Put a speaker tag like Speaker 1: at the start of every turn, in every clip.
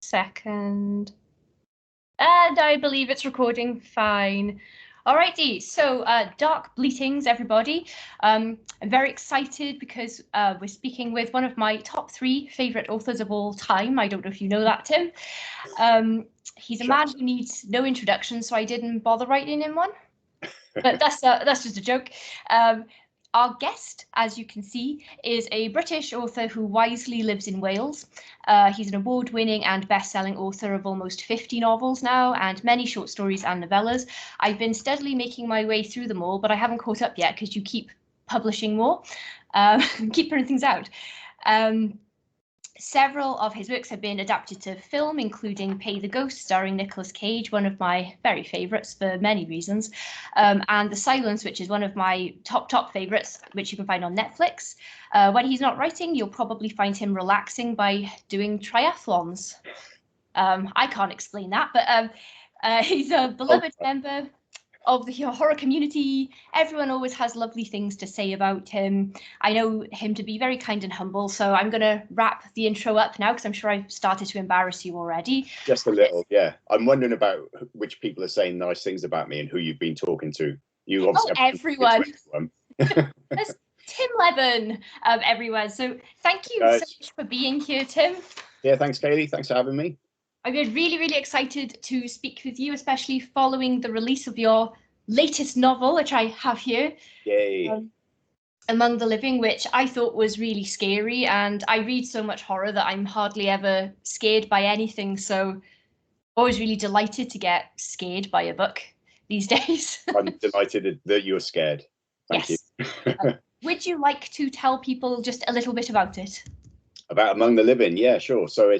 Speaker 1: second. And I believe it's recording fine. Alrighty, so Dark Bleatings, everybody. I'm very excited because we're speaking with one of my top 3 favourite authors of all time. I don't know if you know that, Tim. He's a man who needs no introduction, so I didn't bother writing him one. But that's just a joke. Our guest, as you can see, is a British author who wisely lives in Wales. He's an award-winning and best-selling author of almost 50 novels now, and many short stories and novellas. I've been steadily making my way through them all, but I haven't caught up yet because you keep publishing more, keep putting things out. Several of his works have been adapted to film, including Pay the Ghost, starring Nicolas Cage, one of my very favourites for many reasons, and The Silence, which is one of my top favourites, which you can find on Netflix. When he's not writing, you'll probably find him relaxing by doing triathlons. I can't explain that, but he's a beloved member of the horror community. Everyone always has lovely things to say about him. I know him to be very kind and humble, so I'm going to wrap the intro up now because I'm sure I've started to embarrass you already.
Speaker 2: Just a little, yeah. I'm wondering about which people are saying nice things about me and who you've been talking to. You obviously
Speaker 1: everyone. There's Tim Lebbon, everyone. So thank you so much for being here, Tim.
Speaker 2: Yeah, thanks, Kaylee. Thanks for having me.
Speaker 1: I'm really, really excited to speak with you, especially following the release of your latest novel, which I have here.
Speaker 2: Yay.
Speaker 1: Among the Living, which I thought was really scary. And I read so much horror that I'm hardly ever scared by anything. So always really delighted to get scared by a book these days.
Speaker 2: I'm delighted that you're scared. Thank you.
Speaker 1: Would you like to tell people just a little bit about it?
Speaker 2: About Among the Living? Yeah, sure. So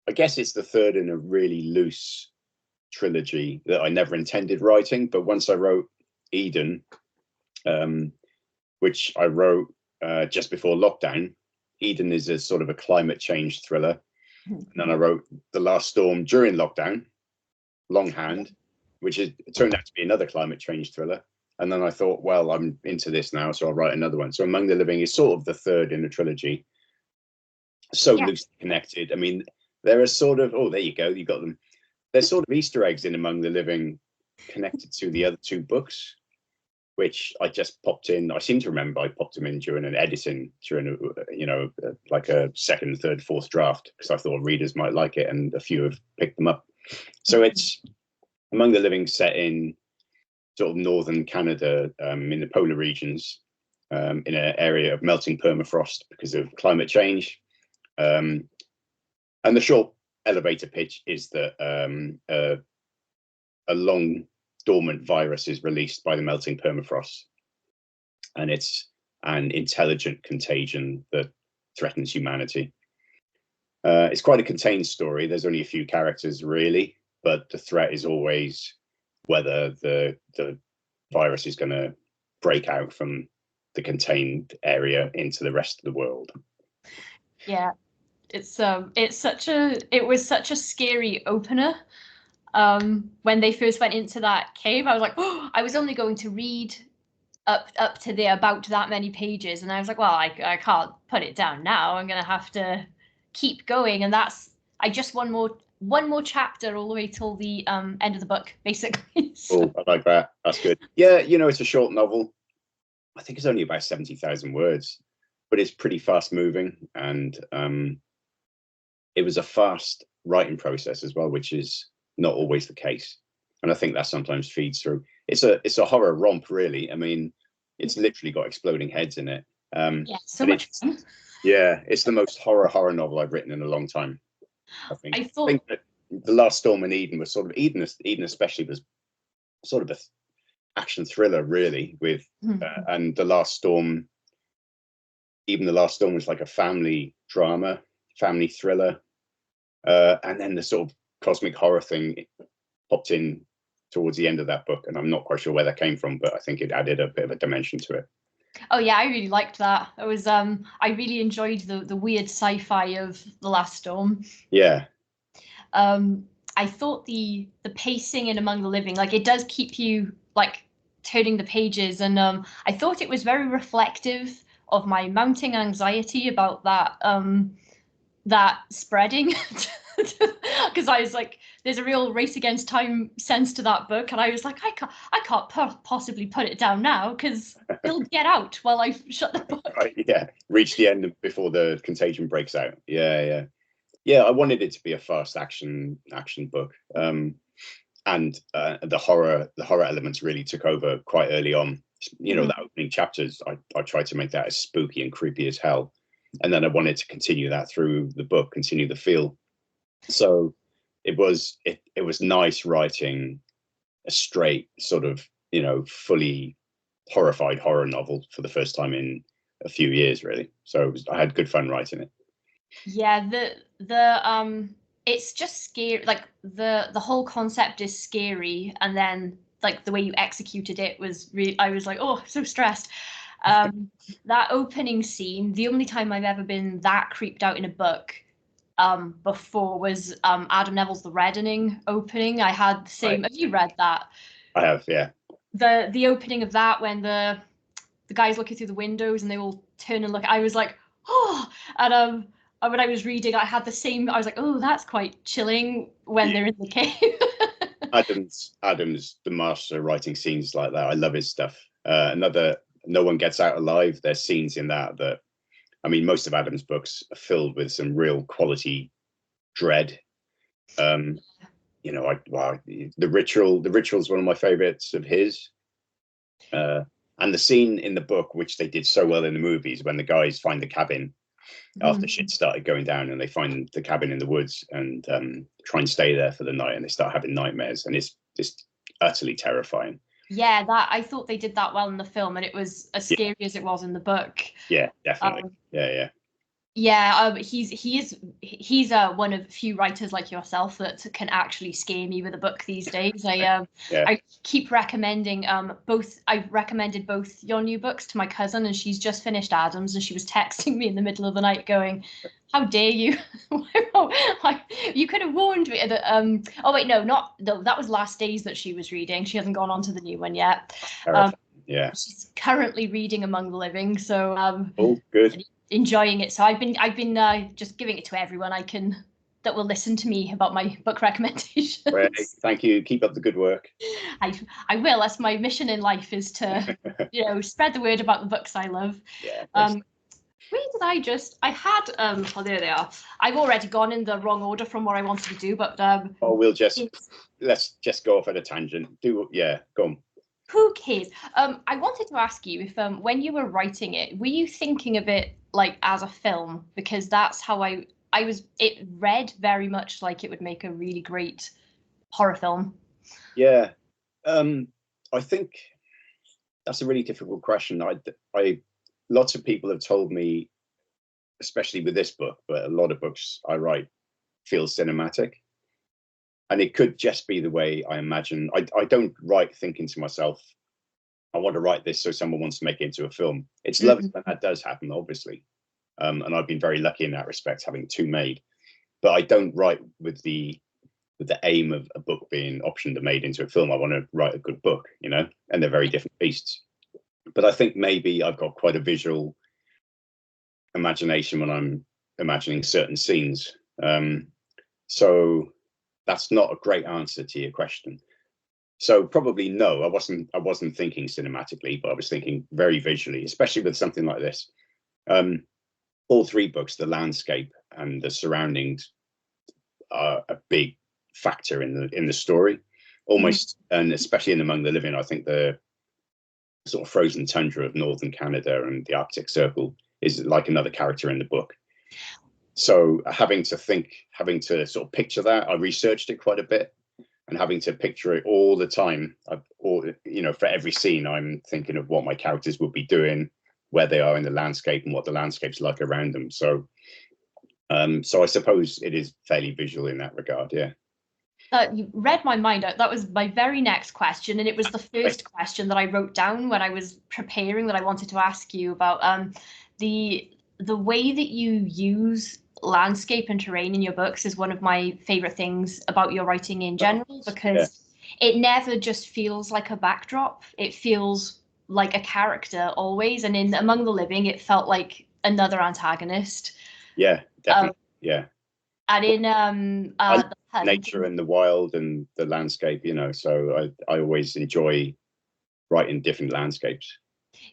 Speaker 2: I guess it's the third in a really loose trilogy that I never intended writing. But once I wrote Eden, which I wrote just before lockdown, Eden is a sort of a climate change thriller. And then I wrote The Last Storm during lockdown, Longhand, which turned out to be another climate change thriller. And then I thought, well, I'm into this now, so I'll write another one. So Among the Living is sort of the third in a trilogy. So loosely connected. I mean, there are sort of, there you go, you got them. There's sort of Easter eggs in Among the Living connected to the other 2 books, which I just popped in. I seem to remember I popped them in during an editing, during like a second, third, fourth draft, because I thought readers might like it, and a few have picked them up. So it's Among the Living set in sort of northern Canada, in the polar regions, in an area of melting permafrost because of climate change. And the short elevator pitch is that a long dormant virus is released by the melting permafrost, and it's an intelligent contagion that threatens humanity. It's quite a contained story. There's only a few characters really, but the threat is always whether the virus is going to break out from the contained area into the rest of the world.
Speaker 1: Yeah. It was such a scary opener. When they first went into that cave, I was like, I was only going to read up to about that many pages, and I was like, well, I can't put it down now. I'm gonna have to keep going, and I just one more chapter all the way till the end of the book, basically.
Speaker 2: So. Oh, I like that. That's good. Yeah, it's a short novel. I think it's only about 70,000 words, but it's pretty fast moving, and it was a fast writing process as well, which is not always the case. And I think that sometimes feeds through. It's a horror romp, really. I mean, it's literally got exploding heads in it.
Speaker 1: So much fun.
Speaker 2: Yeah, it's the most horror novel I've written in a long time. I think that The Last Storm and Eden was sort of, Eden especially was sort of an action thriller, really, with and The Last Storm, even The Last Storm was like a family drama, family thriller. And then the sort of cosmic horror thing popped in towards the end of that book, and I'm not quite sure where that came from, but I think it added a bit of a dimension to it.
Speaker 1: Oh yeah, I really liked that. It was I really enjoyed the weird sci-fi of The Last Storm.
Speaker 2: Yeah.
Speaker 1: I thought the pacing in Among the Living, like, it does keep you like turning the pages, and I thought it was very reflective of my mounting anxiety about that that spreading because I was like, there's a real race against time sense to that book, and I was like, I can't possibly put it down now because it'll get out while I shut the book.
Speaker 2: Right, yeah, reach the end before the contagion breaks out. Yeah. I wanted it to be a fast action book, and the horror elements really took over quite early on. The opening chapters, I tried to make that as spooky and creepy as hell, and then I wanted to continue that through the book, continue the feel. So it was nice writing a straight sort of fully horrified horror novel for the first time in a few years, really. So I had good fun writing it.
Speaker 1: Yeah, the it's just scary. Like the whole concept is scary, and then like the way you executed it was really. I was like, oh, so stressed. That opening scene. The only time I've ever been that creeped out in a book before was Adam Neville's The Reddening opening. I had the same.
Speaker 2: Right.
Speaker 1: Have you read that?
Speaker 2: I have, yeah.
Speaker 1: The opening of that, when the guys looking through the windows and they all turn and look. I was like, oh, and when I was reading, I had the same. I was like, oh, that's quite chilling when they're in the cave.
Speaker 2: Adam's the master of writing scenes like that. I love his stuff. Another No One Gets Out Alive. There's scenes in that I mean, most of Adam's books are filled with some real quality dread. The Ritual is one of my favorites of his. And the scene in the book, which they did so well in the movies, when the guys find the cabin after shit started going down, and they find the cabin in the woods and try and stay there for the night, and they start having nightmares, and it's just utterly terrifying.
Speaker 1: Yeah, that I thought they did that well in the film, and it was as scary as it was in the book.
Speaker 2: Yeah, definitely. Yeah.
Speaker 1: Yeah, he's one of few writers like yourself that can actually scare me with a book these days. I keep recommending both. I've recommended both your new books to my cousin, and she's just finished Adam's, and she was texting me in the middle of the night going, "How dare you? You could have warned me." Oh wait, no, that was Last Days that she was reading. She hasn't gone on to the new one yet.
Speaker 2: Yeah,
Speaker 1: she's currently reading Among the Living, so
Speaker 2: oh, good.
Speaker 1: Enjoying it. So I've been just giving it to everyone that will listen to me about my book recommendations.
Speaker 2: Well, thank you. Keep up the good work.
Speaker 1: I will. That's my mission in life, is to spread the word about the books I love.
Speaker 2: Yeah.
Speaker 1: Where did I had oh, there they are. I've already gone in the wrong order from what I wanted to do, but
Speaker 2: let's just go off at a tangent. Go on.
Speaker 1: Who cares? I wanted to ask you if when you were writing it, were you thinking of it like as a film? Because that's how I was. It read very much like it would make a really great horror film.
Speaker 2: Yeah, I think that's a really difficult question. I lots of people have told me, especially with this book, but a lot of books I write feel cinematic. And it could just be the way I imagine. I don't write thinking to myself, I want to write this so someone wants to make it into a film. It's lovely when that does happen, obviously. And I've been very lucky in that respect, having two made. But I don't write with the aim of a book being optioned and made into a film. I want to write a good book, and they're very different beasts. But I think maybe I've got quite a visual imagination when I'm imagining certain scenes. So that's not a great answer to your question. So probably no, I wasn't thinking cinematically, but I was thinking very visually, especially with something like this. All three books, the landscape and the surroundings are a big factor in the story, almost, and especially in Among the Living. I think the sort of frozen tundra of northern Canada and the Arctic Circle is like another character in the book. So having to sort of picture that, I researched it quite a bit, and having to picture it all the time, for every scene, I'm thinking of what my characters would be doing, where they are in the landscape, and what the landscape's like around them. So I suppose it is fairly visual in that regard. Yeah.
Speaker 1: You read my mind out. That was my very next question, and it was the first question that I wrote down when I was preparing, that I wanted to ask you about the way that you use landscape and terrain in your books is one of my favorite things about your writing in general, because it never just feels like a backdrop. It feels like a character always, and in Among the Living, it felt like another antagonist.
Speaker 2: Yeah, definitely. Yeah.
Speaker 1: And in
Speaker 2: I
Speaker 1: the Hunt,
Speaker 2: nature and the wild and the landscape, you know, so I always enjoy writing different landscapes.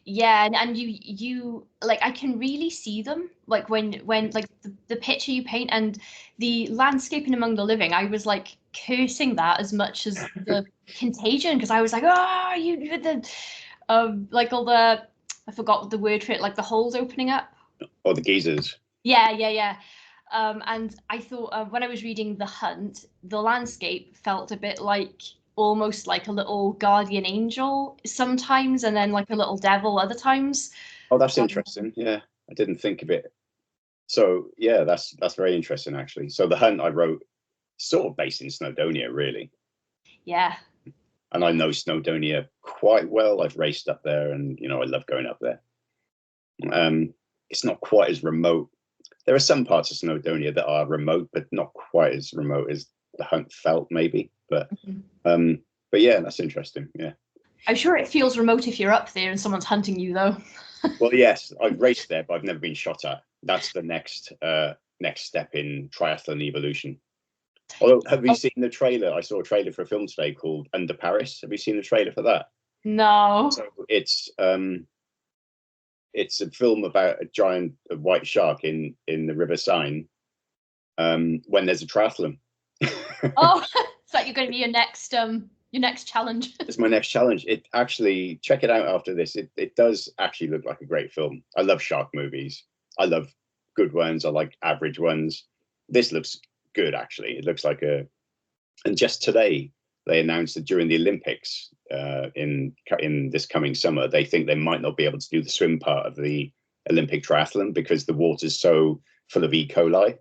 Speaker 1: yeah, and you like I can really see them like when like the picture you paint and the landscaping among the living. I was like cursing that as much as the Contagion because I was like, oh, you the like all the I forgot the word for it, like the holes opening up.
Speaker 2: Or the geezers.
Speaker 1: Yeah. And I thought when I was reading The Hunt, the landscape felt a bit like almost like a little guardian angel sometimes, and then like a little devil other times.
Speaker 2: Oh, that's
Speaker 1: Um,
Speaker 2: interesting. Yeah, I didn't think of it. So yeah, that's very interesting actually. So the Hunt I wrote sort of based in Snowdonia, really.
Speaker 1: yeah.
Speaker 2: And I know Snowdonia quite well. I've raced up there, and you know I love going up there. It's not quite as remote. There are some parts of Snowdonia that are remote, but not quite as remote as the Hunt felt, maybe. But yeah, that's interesting. Yeah.
Speaker 1: I'm sure it feels remote if you're up there and someone's hunting you, though.
Speaker 2: Well, yes, I've raced there, but I've never been shot at. That's the next step in triathlon evolution. Although, have you
Speaker 1: Oh,
Speaker 2: seen the trailer? I saw a trailer for a film today called Under Paris. Have you seen the trailer for that?
Speaker 1: no.
Speaker 2: So it's a film about a giant white shark in the River Seine when there's a triathlon.
Speaker 1: Oh, it's like you're going to be your next challenge.
Speaker 2: It's my next challenge. It actually, check it out after this. It does actually look like a great film. I love shark movies. I love good ones. I like average ones. This looks good actually. It looks like a. And just today they announced that during the Olympics in this coming summer, they think they might not be able to do the swim part of the Olympic triathlon because the water's so full of E. coli.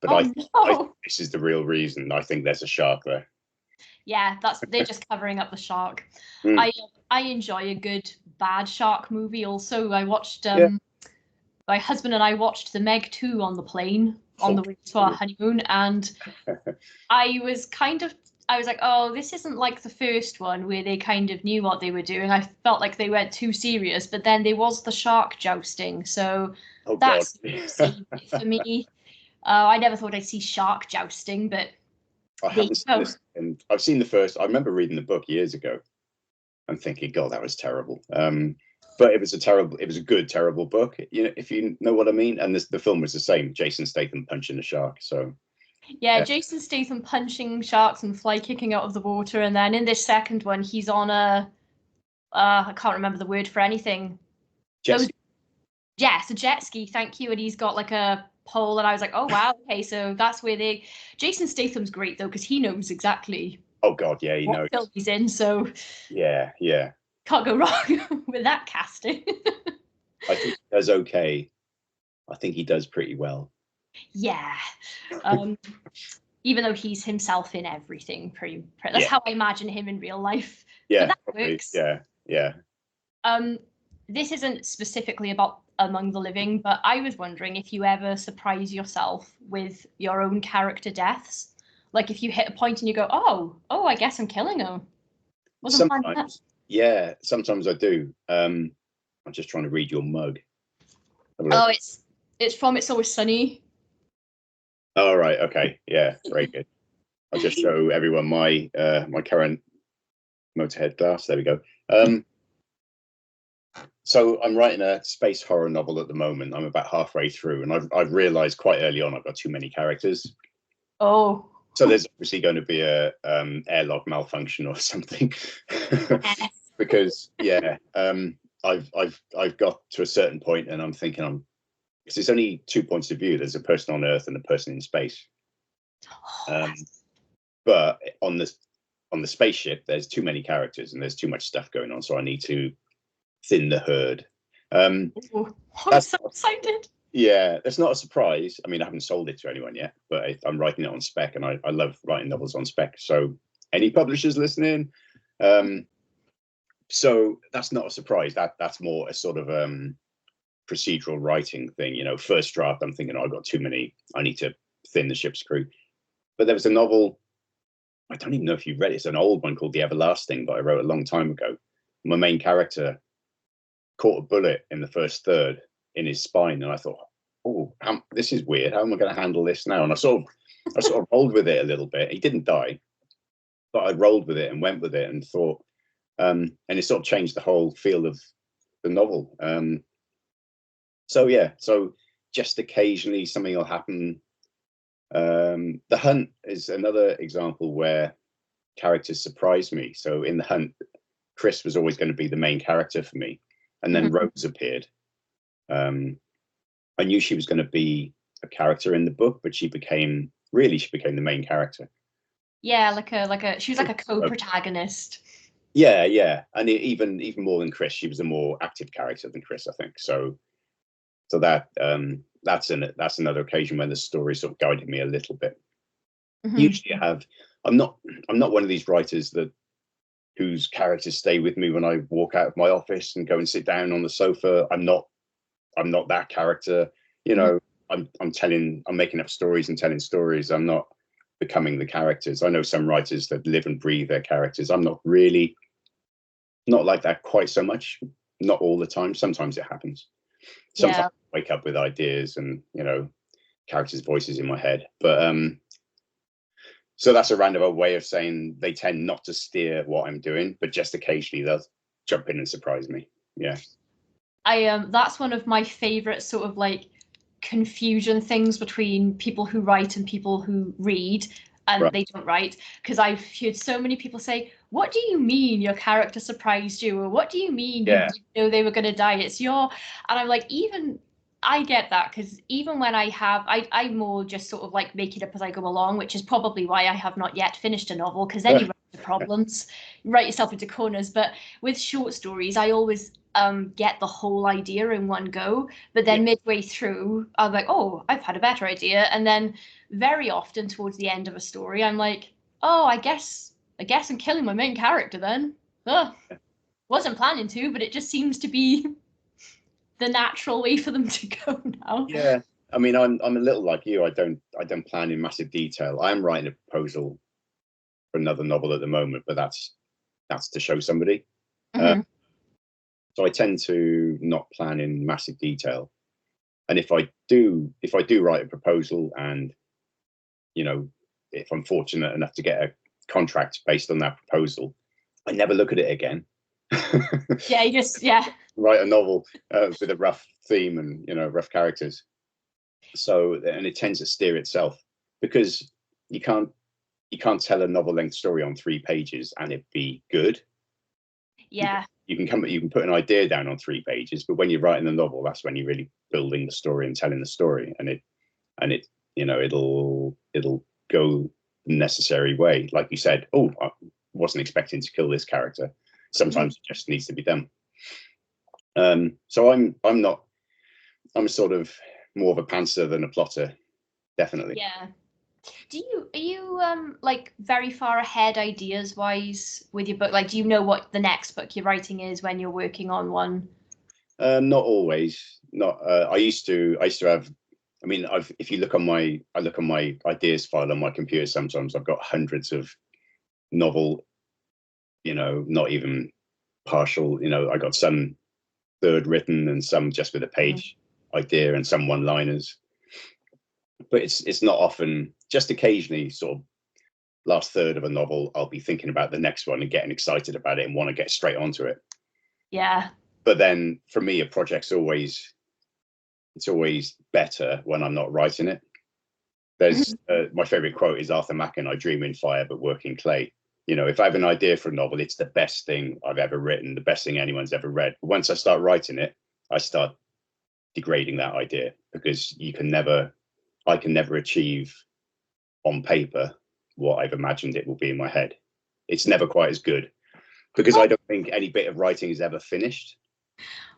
Speaker 2: But
Speaker 1: Oh
Speaker 2: I
Speaker 1: no.
Speaker 2: think this is the real reason. I think there's a shark there.
Speaker 1: Yeah, they're just covering up the shark.
Speaker 2: Mm.
Speaker 1: I enjoy a good bad shark movie. Also, I watched
Speaker 2: Yeah.
Speaker 1: my husband and I watched The Meg 2 on the plane on the way to our honeymoon, and I was kind of I was like, oh, this isn't like the first one where they kind of knew what they were doing. I felt like they went too serious, but then there was the shark jousting, so
Speaker 2: Oh God.
Speaker 1: that's saved it for me. I never thought I'd see shark jousting, but
Speaker 2: I
Speaker 1: there you
Speaker 2: haven't seen
Speaker 1: go.
Speaker 2: this, and I've seen the first. I remember reading the book years ago and thinking, God, that was terrible. But it was a good, terrible book. You know, if you know what I mean. And the film was the same. Jason Statham punching a shark. So
Speaker 1: Yeah,
Speaker 2: yeah,
Speaker 1: Jason Statham punching sharks and fly kicking out of the water, and then in this second one, he's on a I can't remember the word for anything. Those
Speaker 2: Jesse.
Speaker 1: Yes, a jet ski, thank you. And he's got like a pole, and I was like, oh wow, okay, so that's where they. Jason Statham's great though because he knows exactly
Speaker 2: Oh God, yeah, he
Speaker 1: what
Speaker 2: knows.
Speaker 1: film he's in, so
Speaker 2: Yeah.
Speaker 1: can't go wrong with that casting.
Speaker 2: I think he does okay. I think he does pretty well.
Speaker 1: Yeah, um, even though he's himself in everything, that's
Speaker 2: Yeah,
Speaker 1: how I imagine him in real life. But
Speaker 2: yeah,
Speaker 1: that
Speaker 2: probably.
Speaker 1: works.
Speaker 2: Yeah.
Speaker 1: Um, this isn't specifically about Among the Living, but I was wondering if you ever surprise yourself with your own character deaths. Like if you hit a point and you go, oh, I guess I'm killing him. Wasn't planning that.
Speaker 2: Sometimes, yeah, sometimes I do. I'm just trying to read your mug. Have a look.
Speaker 1: Oh, it's from It's Always Sunny.
Speaker 2: All right. Okay. Yeah. Very good. I'll just show everyone my current Motorhead glass. There we go. So I'm writing a space horror novel at the moment. I'm about halfway through, and I've realised quite early on I've got too many characters.
Speaker 1: Oh.
Speaker 2: So there's obviously going to be a airlock malfunction or something, because I've got to a certain point, and I'm thinking because there's only 2 points of view. There's a person on Earth and a person in space. But on the spaceship, there's too many characters and there's too much stuff going on. So I need to thin the herd.
Speaker 1: I'm so excited.
Speaker 2: Yeah, that's not a surprise. I mean, I haven't sold it to anyone yet, but I'm writing it on spec, and I love writing novels on spec. So any publishers listening, so that's not a surprise. That's more a sort of procedural writing thing. You know, first draft, I'm thinking, I've got too many. I need to thin the ship's crew. But there was a novel. I don't even know if you've read it. It's an old one called The Everlasting, but I wrote a long time ago. My main character caught a bullet in the first third in his spine, and I thought, oh, this is weird. How am I going to handle this now? And I sort of rolled with it a little bit. He didn't die, but I rolled with it and went with it and thought, and it sort of changed the whole feel of the novel. So just occasionally something will happen. The Hunt is another example where characters surprised me. So in The Hunt, Chris was always going to be the main character for me, and then Rose appeared. I knew she was going to be a character in the book, but she became the main character.
Speaker 1: Yeah, she was like a co-protagonist.
Speaker 2: Yeah, and even more than Chris, she was a more active character than Chris, I think. So that's another occasion when the story sort of guided me a little bit. Usually, I'm not one of these writers whose characters stay with me when I walk out of my office and go and sit down on the sofa. I'm not that character. You know, I'm making up stories and telling stories. I'm not becoming the characters. I know some writers that live and breathe their characters. I'm not like that quite so much. Not all the time. Sometimes it happens. Sometimes I wake up with ideas and, characters' voices in my head. But so that's a roundabout way of saying they tend not to steer what I'm doing, but just occasionally they'll jump in and surprise me. Yeah.
Speaker 1: That's one of my favorite sort of like confusion things between people who write and people who read and they don't write, because I've heard so many people say, what do you mean your character surprised you, or what do you mean you didn't know they were going to die? It's and I'm like, even I get that, because even when I more just sort of like make it up as I go along, which is probably why I have not yet finished a novel, because then you run into problems, write yourself into corners. But with short stories, I always get the whole idea in one go, but then midway through I'm like, oh, I've had a better idea. And then very often towards the end of a story I'm like, oh, I guess I'm killing my main character then. Wasn't planning to, but it just seems to be the natural way for them to go now.
Speaker 2: Yeah, I mean, I'm a little like you. I don't plan in massive detail. I'm writing a proposal for another novel at the moment, but that's to show somebody. So I tend to not plan in massive detail. And if I do write a proposal, and if I'm fortunate enough to get a contract based on that proposal, I never look at it again.
Speaker 1: You just
Speaker 2: write a novel with a rough theme and rough characters. So, and it tends to steer itself, because you can't tell a novel length story on 3 pages and it be good. You can put an idea down on 3 pages, but when you're writing the novel, that's when you're really building the story and telling the story, and it'll go the necessary way. Like you said, oh, I wasn't expecting to kill this character. Sometimes it just needs to be done. So I'm sort of more of a pantser than a plotter, definitely.
Speaker 1: Yeah. Are you like very far ahead ideas wise with your book? Like, do you know what the next book you're writing is when you're working on one?
Speaker 2: Not always. Not. I used to have. I mean, if you look on my ideas file on my computer, sometimes I've got hundreds of novel. Not even partial. I got some third written and some just with a page idea and some one-liners. But it's not often. Just occasionally, sort of last third of a novel, I'll be thinking about the next one and getting excited about it and want to get straight onto it.
Speaker 1: Yeah.
Speaker 2: But then for me, a project's always better when I'm not writing it. There's my favorite quote is Arthur Machen, "I dream in fire but work in clay." If I have an idea for a novel, it's the best thing I've ever written, the best thing anyone's ever read. But once I start writing it, I start degrading that idea, because I can never achieve on paper what I've imagined it will be in my head. It's never quite as good, because I don't think any bit of writing is ever finished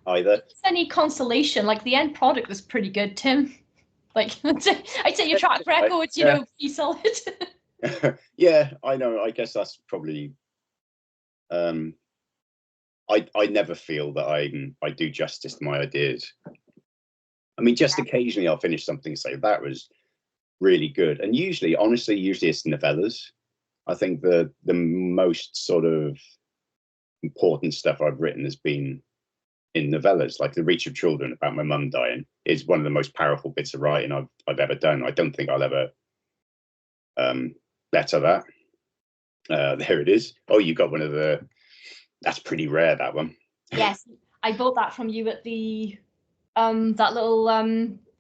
Speaker 2: either.
Speaker 1: If it's any consolation, like the end product was pretty good, Tim. Like, I'd say your track record's, pretty solid.
Speaker 2: Yeah, I know. I guess that's probably. I never feel that I do justice to my ideas. I mean, just occasionally I'll finish something and say that was really good, and usually it's novellas. I think the most sort of important stuff I've written has been in novellas. Like The Reach of Children, about my mum dying, is one of the most powerful bits of writing I've ever done. I don't think I'll ever better that. There it is. Oh, you got one of the. That's pretty rare, that one.
Speaker 1: Yes, I bought that from you at the that little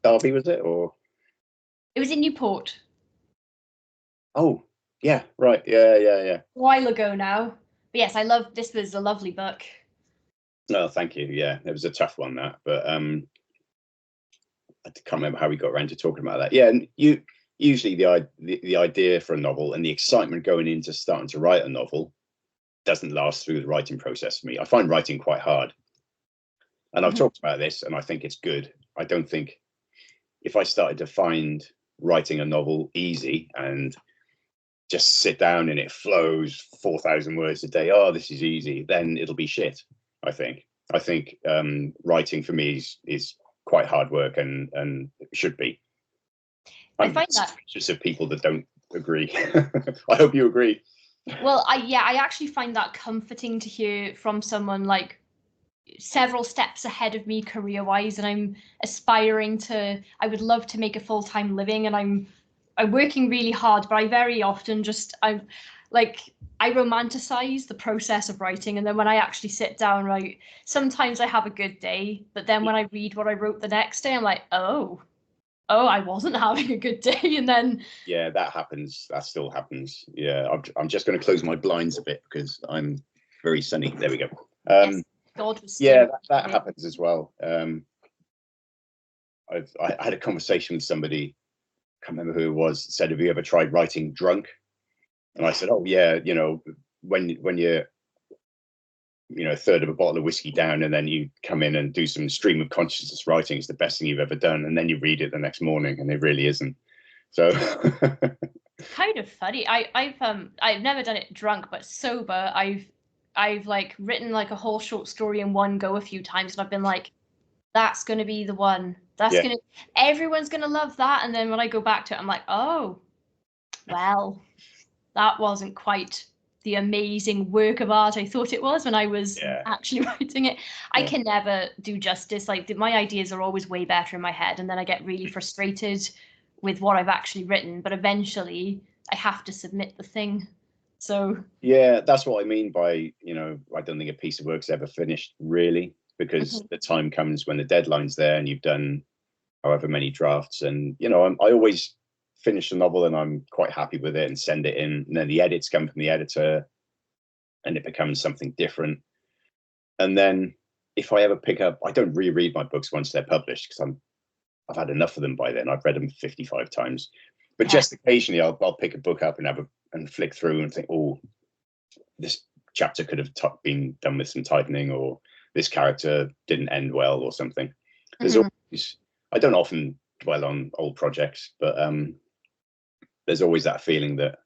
Speaker 2: Derby, was it? Or
Speaker 1: it was in Newport.
Speaker 2: oh, yeah, right. Yeah.
Speaker 1: A while ago now. But yes, I love this. Was a lovely book.
Speaker 2: Oh, thank you. Yeah, it was a tough one, that, but I can't remember how we got around to talking about that. Yeah, and usually the idea for a novel and the excitement going into starting to write a novel doesn't last through the writing process for me. I find writing quite hard, and I've talked about this, and I think it's good. I don't think if I started to find writing a novel easy and just sit down and it flows 4,000 words a day, oh, this is easy, then it'll be shit. I think writing for me is quite hard work, and should be. I'm
Speaker 1: I find that
Speaker 2: suspicious of people that don't agree. I hope you agree.
Speaker 1: Well, I actually find that comforting to hear from someone like several steps ahead of me career-wise, and I'm aspiring to. I would love to make a full-time living, and I'm working really hard, but I very often I romanticize the process of writing, and then when I actually sit down, right, sometimes I have a good day, but then when I read what I wrote the next day, I'm like, oh, I wasn't having a good day, and then
Speaker 2: yeah, that happens. That still happens. Yeah, I'm just going to close my blinds a bit because I'm very sunny. There we go.
Speaker 1: yes, God was
Speaker 2: yeah, that happens as well. I had a conversation with somebody, I can't remember who it was, said, have you ever tried writing drunk? And I said, oh yeah, when you're a third of a bottle of whiskey down, and then you come in and do some stream of consciousness writing, it's the best thing you've ever done, and then you read it the next morning and it really isn't. So
Speaker 1: kind of funny. I've never done it drunk, but sober I've like written like a whole short story in one go a few times, and I've been like, that's gonna be the one. Everyone's gonna love that. And then when I go back to it, I'm like, oh, well, that wasn't quite the amazing work of art I thought it was when I was actually writing it. I can never do justice. Like my ideas are always way better in my head, and then I get really frustrated with what I've actually written. But eventually, I have to submit the thing. So
Speaker 2: yeah, that's what I mean by I don't think a piece of work's ever finished really, because the time comes when the deadline's there and you've done however many drafts, and I always finish a novel and I'm quite happy with it and send it in, and then the edits come from the editor and it becomes something different. And then if I ever pick up, I don't reread my books once they're published because I've had enough of them by then. I've read them 55 times, but just occasionally I'll pick a book up and flick through and think, oh, this chapter could have been done with some tightening, or this character didn't end well, or something. There's always, I don't often dwell on old projects, but there's always that feeling that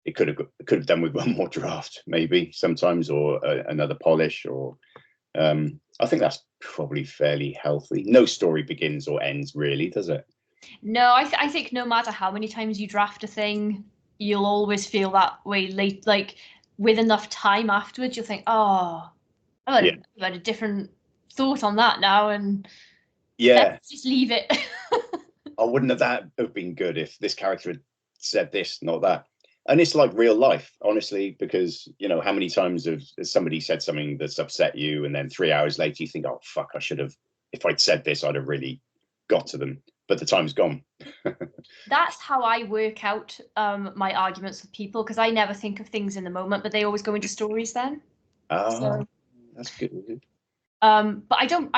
Speaker 2: it could have done with one more draft, maybe sometimes, or another polish, or I think that's probably fairly healthy. No story begins or ends, really, does it?
Speaker 1: No, I think no matter how many times you draft a thing, you'll always feel that way late. Like with enough time afterwards, you'll think, oh, I've had a different thought on that now, and let's just leave it.
Speaker 2: Oh, wouldn't that have been good if this character had said this, not that? And it's like real life, honestly, because how many times has somebody said something that's upset you, and then 3 hours later you think, oh fuck, I should have, if I'd said this, I'd have really got to them, but the time's gone.
Speaker 1: That's how I work out my arguments with people, because I never think of things in the moment, but they always go into stories then.
Speaker 2: That's good.
Speaker 1: But I don't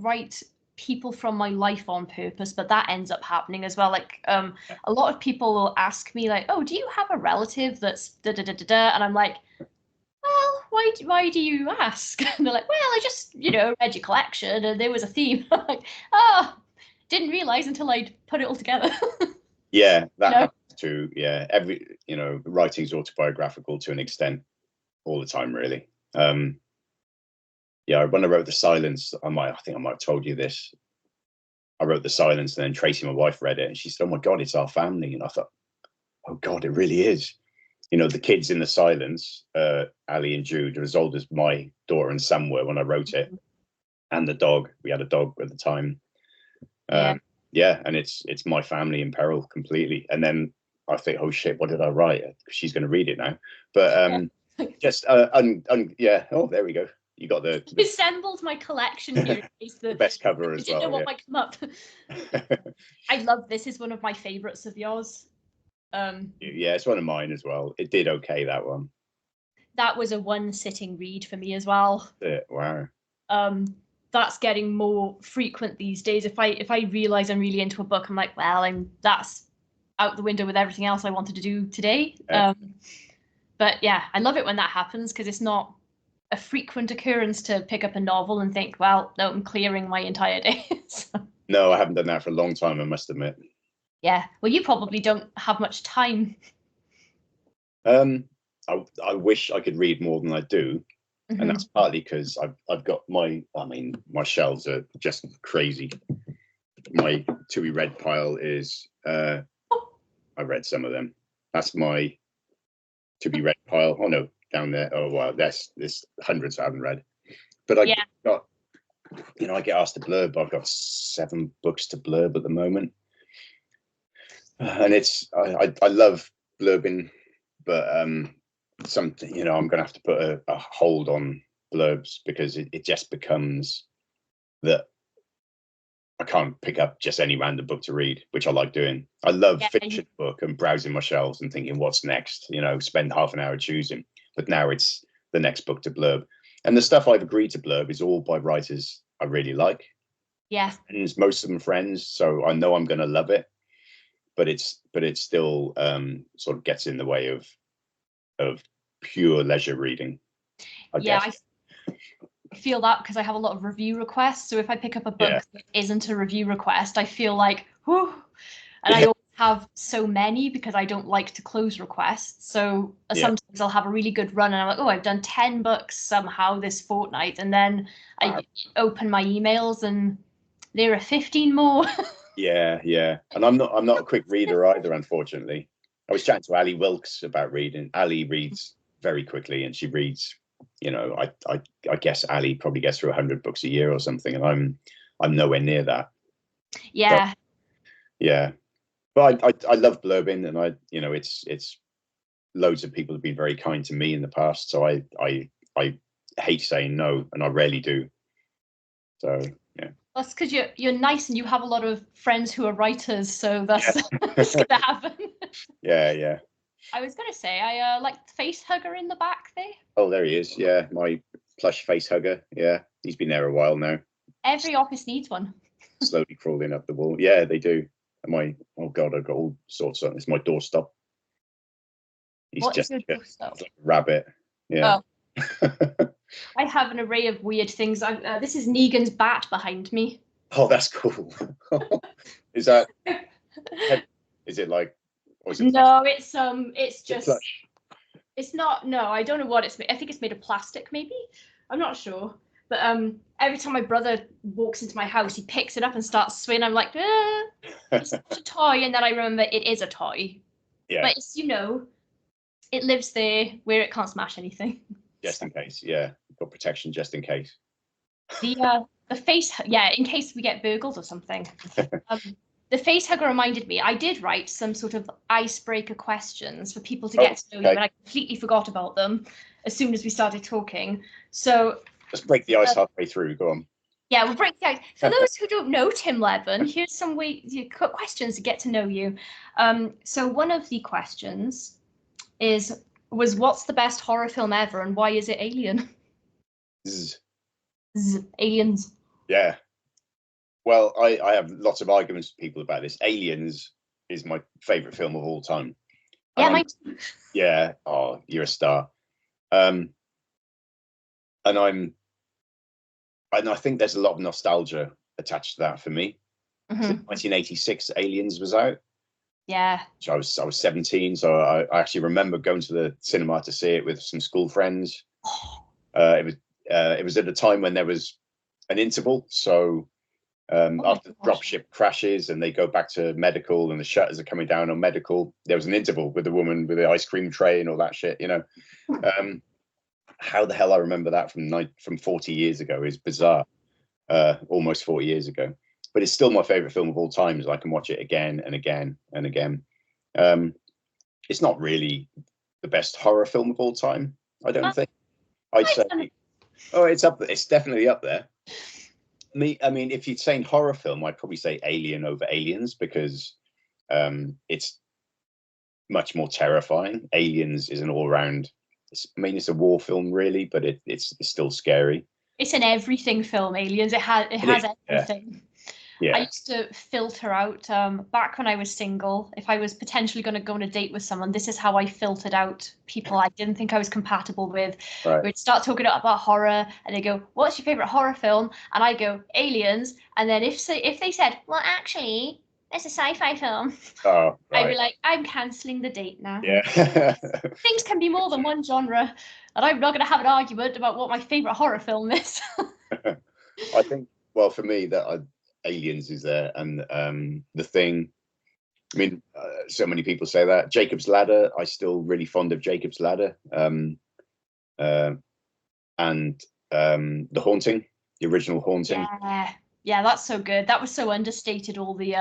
Speaker 1: write people from my life on purpose, but that ends up happening as well. Like a lot of people will ask me like, oh, do you have a relative that's da da da da da? And I'm like, well, why do you ask? And they're like, well, I just read your collection and there was a theme. I'm like, oh, didn't realize until I'd put it all together.
Speaker 2: Yeah, that happens too. Yeah, writing's autobiographical to an extent all the time, really. Yeah, when I wrote The Silence, I think I might have told you this. I wrote The Silence, and then Tracy, my wife, read it, and she said, oh my God, it's our family. And I thought, oh God, it really is. you know, the kids in the silence, Ali and Jude, are as old as my daughter and son were when I wrote it, and the dog. We had a dog at the time. Yeah, and it's my family in peril completely. And then I think, oh shit, what did I write? She's going to read it now. But just yeah. Oh, there we go. You got the
Speaker 1: assembled my collection here.
Speaker 2: the best cover as well.
Speaker 1: Didn't know what might come up. I love this. Is one of my favorites of yours.
Speaker 2: Yeah, it's one of mine as well. It did okay, that one.
Speaker 1: That was a one sitting read for me as well.
Speaker 2: Wow.
Speaker 1: That's getting more frequent these days. If I realize I'm really into a book, I'm like, well, that's out the window with everything else I wanted to do today.
Speaker 2: Yeah.
Speaker 1: But yeah, I love it when that happens because it's not a frequent occurrence to pick up a novel and think, well, no, I'm clearing my entire day. So,
Speaker 2: no, I haven't done that for a long time, I must admit.
Speaker 1: Yeah, well, you probably don't have much time.
Speaker 2: I wish I could read more than I do. Mm-hmm. And that's partly because I've got my shelves are just crazy. My to be read pile is I read some of them. That's my to be read pile. Oh no, down there. Oh wow, there's hundreds I haven't read. But I got, you know, I get asked to blurb. I've got 7 books to blurb at the moment. And it's I love blurbing, but something, you know, I'm gonna have to put a hold on blurbs because it just becomes that I can't pick up just any random book to read, which I like doing. I love fiction book and browsing my shelves and thinking what's next, you know, spend half an hour choosing. But now it's the next book to blurb. And the stuff I've agreed to blurb is all by writers I really like.
Speaker 1: Yeah.
Speaker 2: And most of them friends, so I know I'm gonna love it. But it's still sort of gets in the way of pure leisure reading, I guess.
Speaker 1: I feel that because I have a lot of review requests. So if I pick up a book that isn't a review request, I feel like, whew. And I always have so many because I don't like to close requests. So sometimes I'll have a really good run and I'm like, oh, I've done 10 books somehow this fortnight. And then I open my emails and there are 15 more.
Speaker 2: Yeah. And I'm not a quick reader either, unfortunately. I was chatting to Ali Wilkes about reading. Ali reads very quickly and she reads, you know, I guess Ali probably gets through 100 books a year or something, and I'm nowhere near that.
Speaker 1: Yeah.
Speaker 2: But, yeah. But I love blurbing, and you know, it's loads of people have been very kind to me in the past, so I hate saying no, and I rarely do. So yeah.
Speaker 1: That's because you're nice and you have a lot of friends who are writers, so that's gonna happen.
Speaker 2: Yeah.
Speaker 1: I was gonna say I like the face hugger in the back there.
Speaker 2: Oh, there he is. Yeah, my plush face hugger. Yeah, he's been there a while now.
Speaker 1: Every office needs one.
Speaker 2: Slowly crawling up the wall. Yeah, they do. And oh god, I've got all sorts of. It's my doorstop. He's
Speaker 1: What
Speaker 2: just
Speaker 1: is your doorstop?
Speaker 2: Like a rabbit. Yeah.
Speaker 1: Oh. I have an array of weird things. This is Negan's bat behind me.
Speaker 2: Oh, that's cool. Is that? Is it like?
Speaker 1: No, it's just. It's not. No, I don't know what it's made. I think it's made of plastic, maybe. I'm not sure. But every time my brother walks into my house, he picks it up and starts swinging. I'm like, it's not a toy, and then I remember it is a toy.
Speaker 2: Yeah.
Speaker 1: But it's, you know, it lives there where it can't smash anything.
Speaker 2: Just in case, yeah. Got protection just in case.
Speaker 1: The face, in case we get burgled or something. The face hugger reminded me, I did write some sort of icebreaker questions for people to get to know you, and I completely forgot about them as soon as we started talking. So
Speaker 2: let's break the ice halfway through. Go on.
Speaker 1: Yeah, we'll break the ice. For those who don't know Tim Lebbon, here's some questions to get to know you. So one of the questions was what's the best horror film ever, and why is it Alien? Aliens.
Speaker 2: Yeah. Well, I have lots of arguments with people about this. Aliens is my favorite film of all time.
Speaker 1: Yeah, mine too.
Speaker 2: Yeah. Oh, you're a star. And I think there's a lot of nostalgia attached to that for me. Mm-hmm. So 1986, Aliens was out.
Speaker 1: Yeah.
Speaker 2: I was 17, so I actually remember going to the cinema to see it with some school friends. It was at a time when there was an interval, so After the dropship crashes and they go back to medical and the shutters are coming down on medical, there was an interval with the woman with the ice cream tray and all that shit, you know. How the hell I remember that from 40 years ago is bizarre. Almost 40 years ago, but it's still my favorite film of all time. I can watch it again and again and again. It's not really the best horror film of all time, I don't think. I'd say, oh, it's definitely up there. I mean, if you'd saying horror film, I'd probably say Alien over Aliens, because it's much more terrifying. Aliens is an all-round, I mean, it's a war film really, but it's still scary.
Speaker 1: It's an everything film, Aliens. It has everything.
Speaker 2: Yeah.
Speaker 1: I used to filter out, back when I was single, if I was potentially going to go on a date with someone, this is how I filtered out people I didn't think I was compatible with.
Speaker 2: Right.
Speaker 1: We'd start talking about horror, and they go, "What's your favorite horror film?" And I go, "Aliens." And then if they said, "Well, actually, it's a sci-fi film,"
Speaker 2: oh, right.
Speaker 1: I'd be like, "I'm cancelling the date now."
Speaker 2: Yeah.
Speaker 1: Things can be more than one genre, and I'm not going to have an argument about what my favorite horror film is.
Speaker 2: I think, well, for me, Aliens is there, and The Thing. I mean, so many people say that. Jacob's Ladder, I still really fond of Jacob's Ladder. And The Haunting, the original Haunting.
Speaker 1: Yeah, that's so good. That was so understated. All the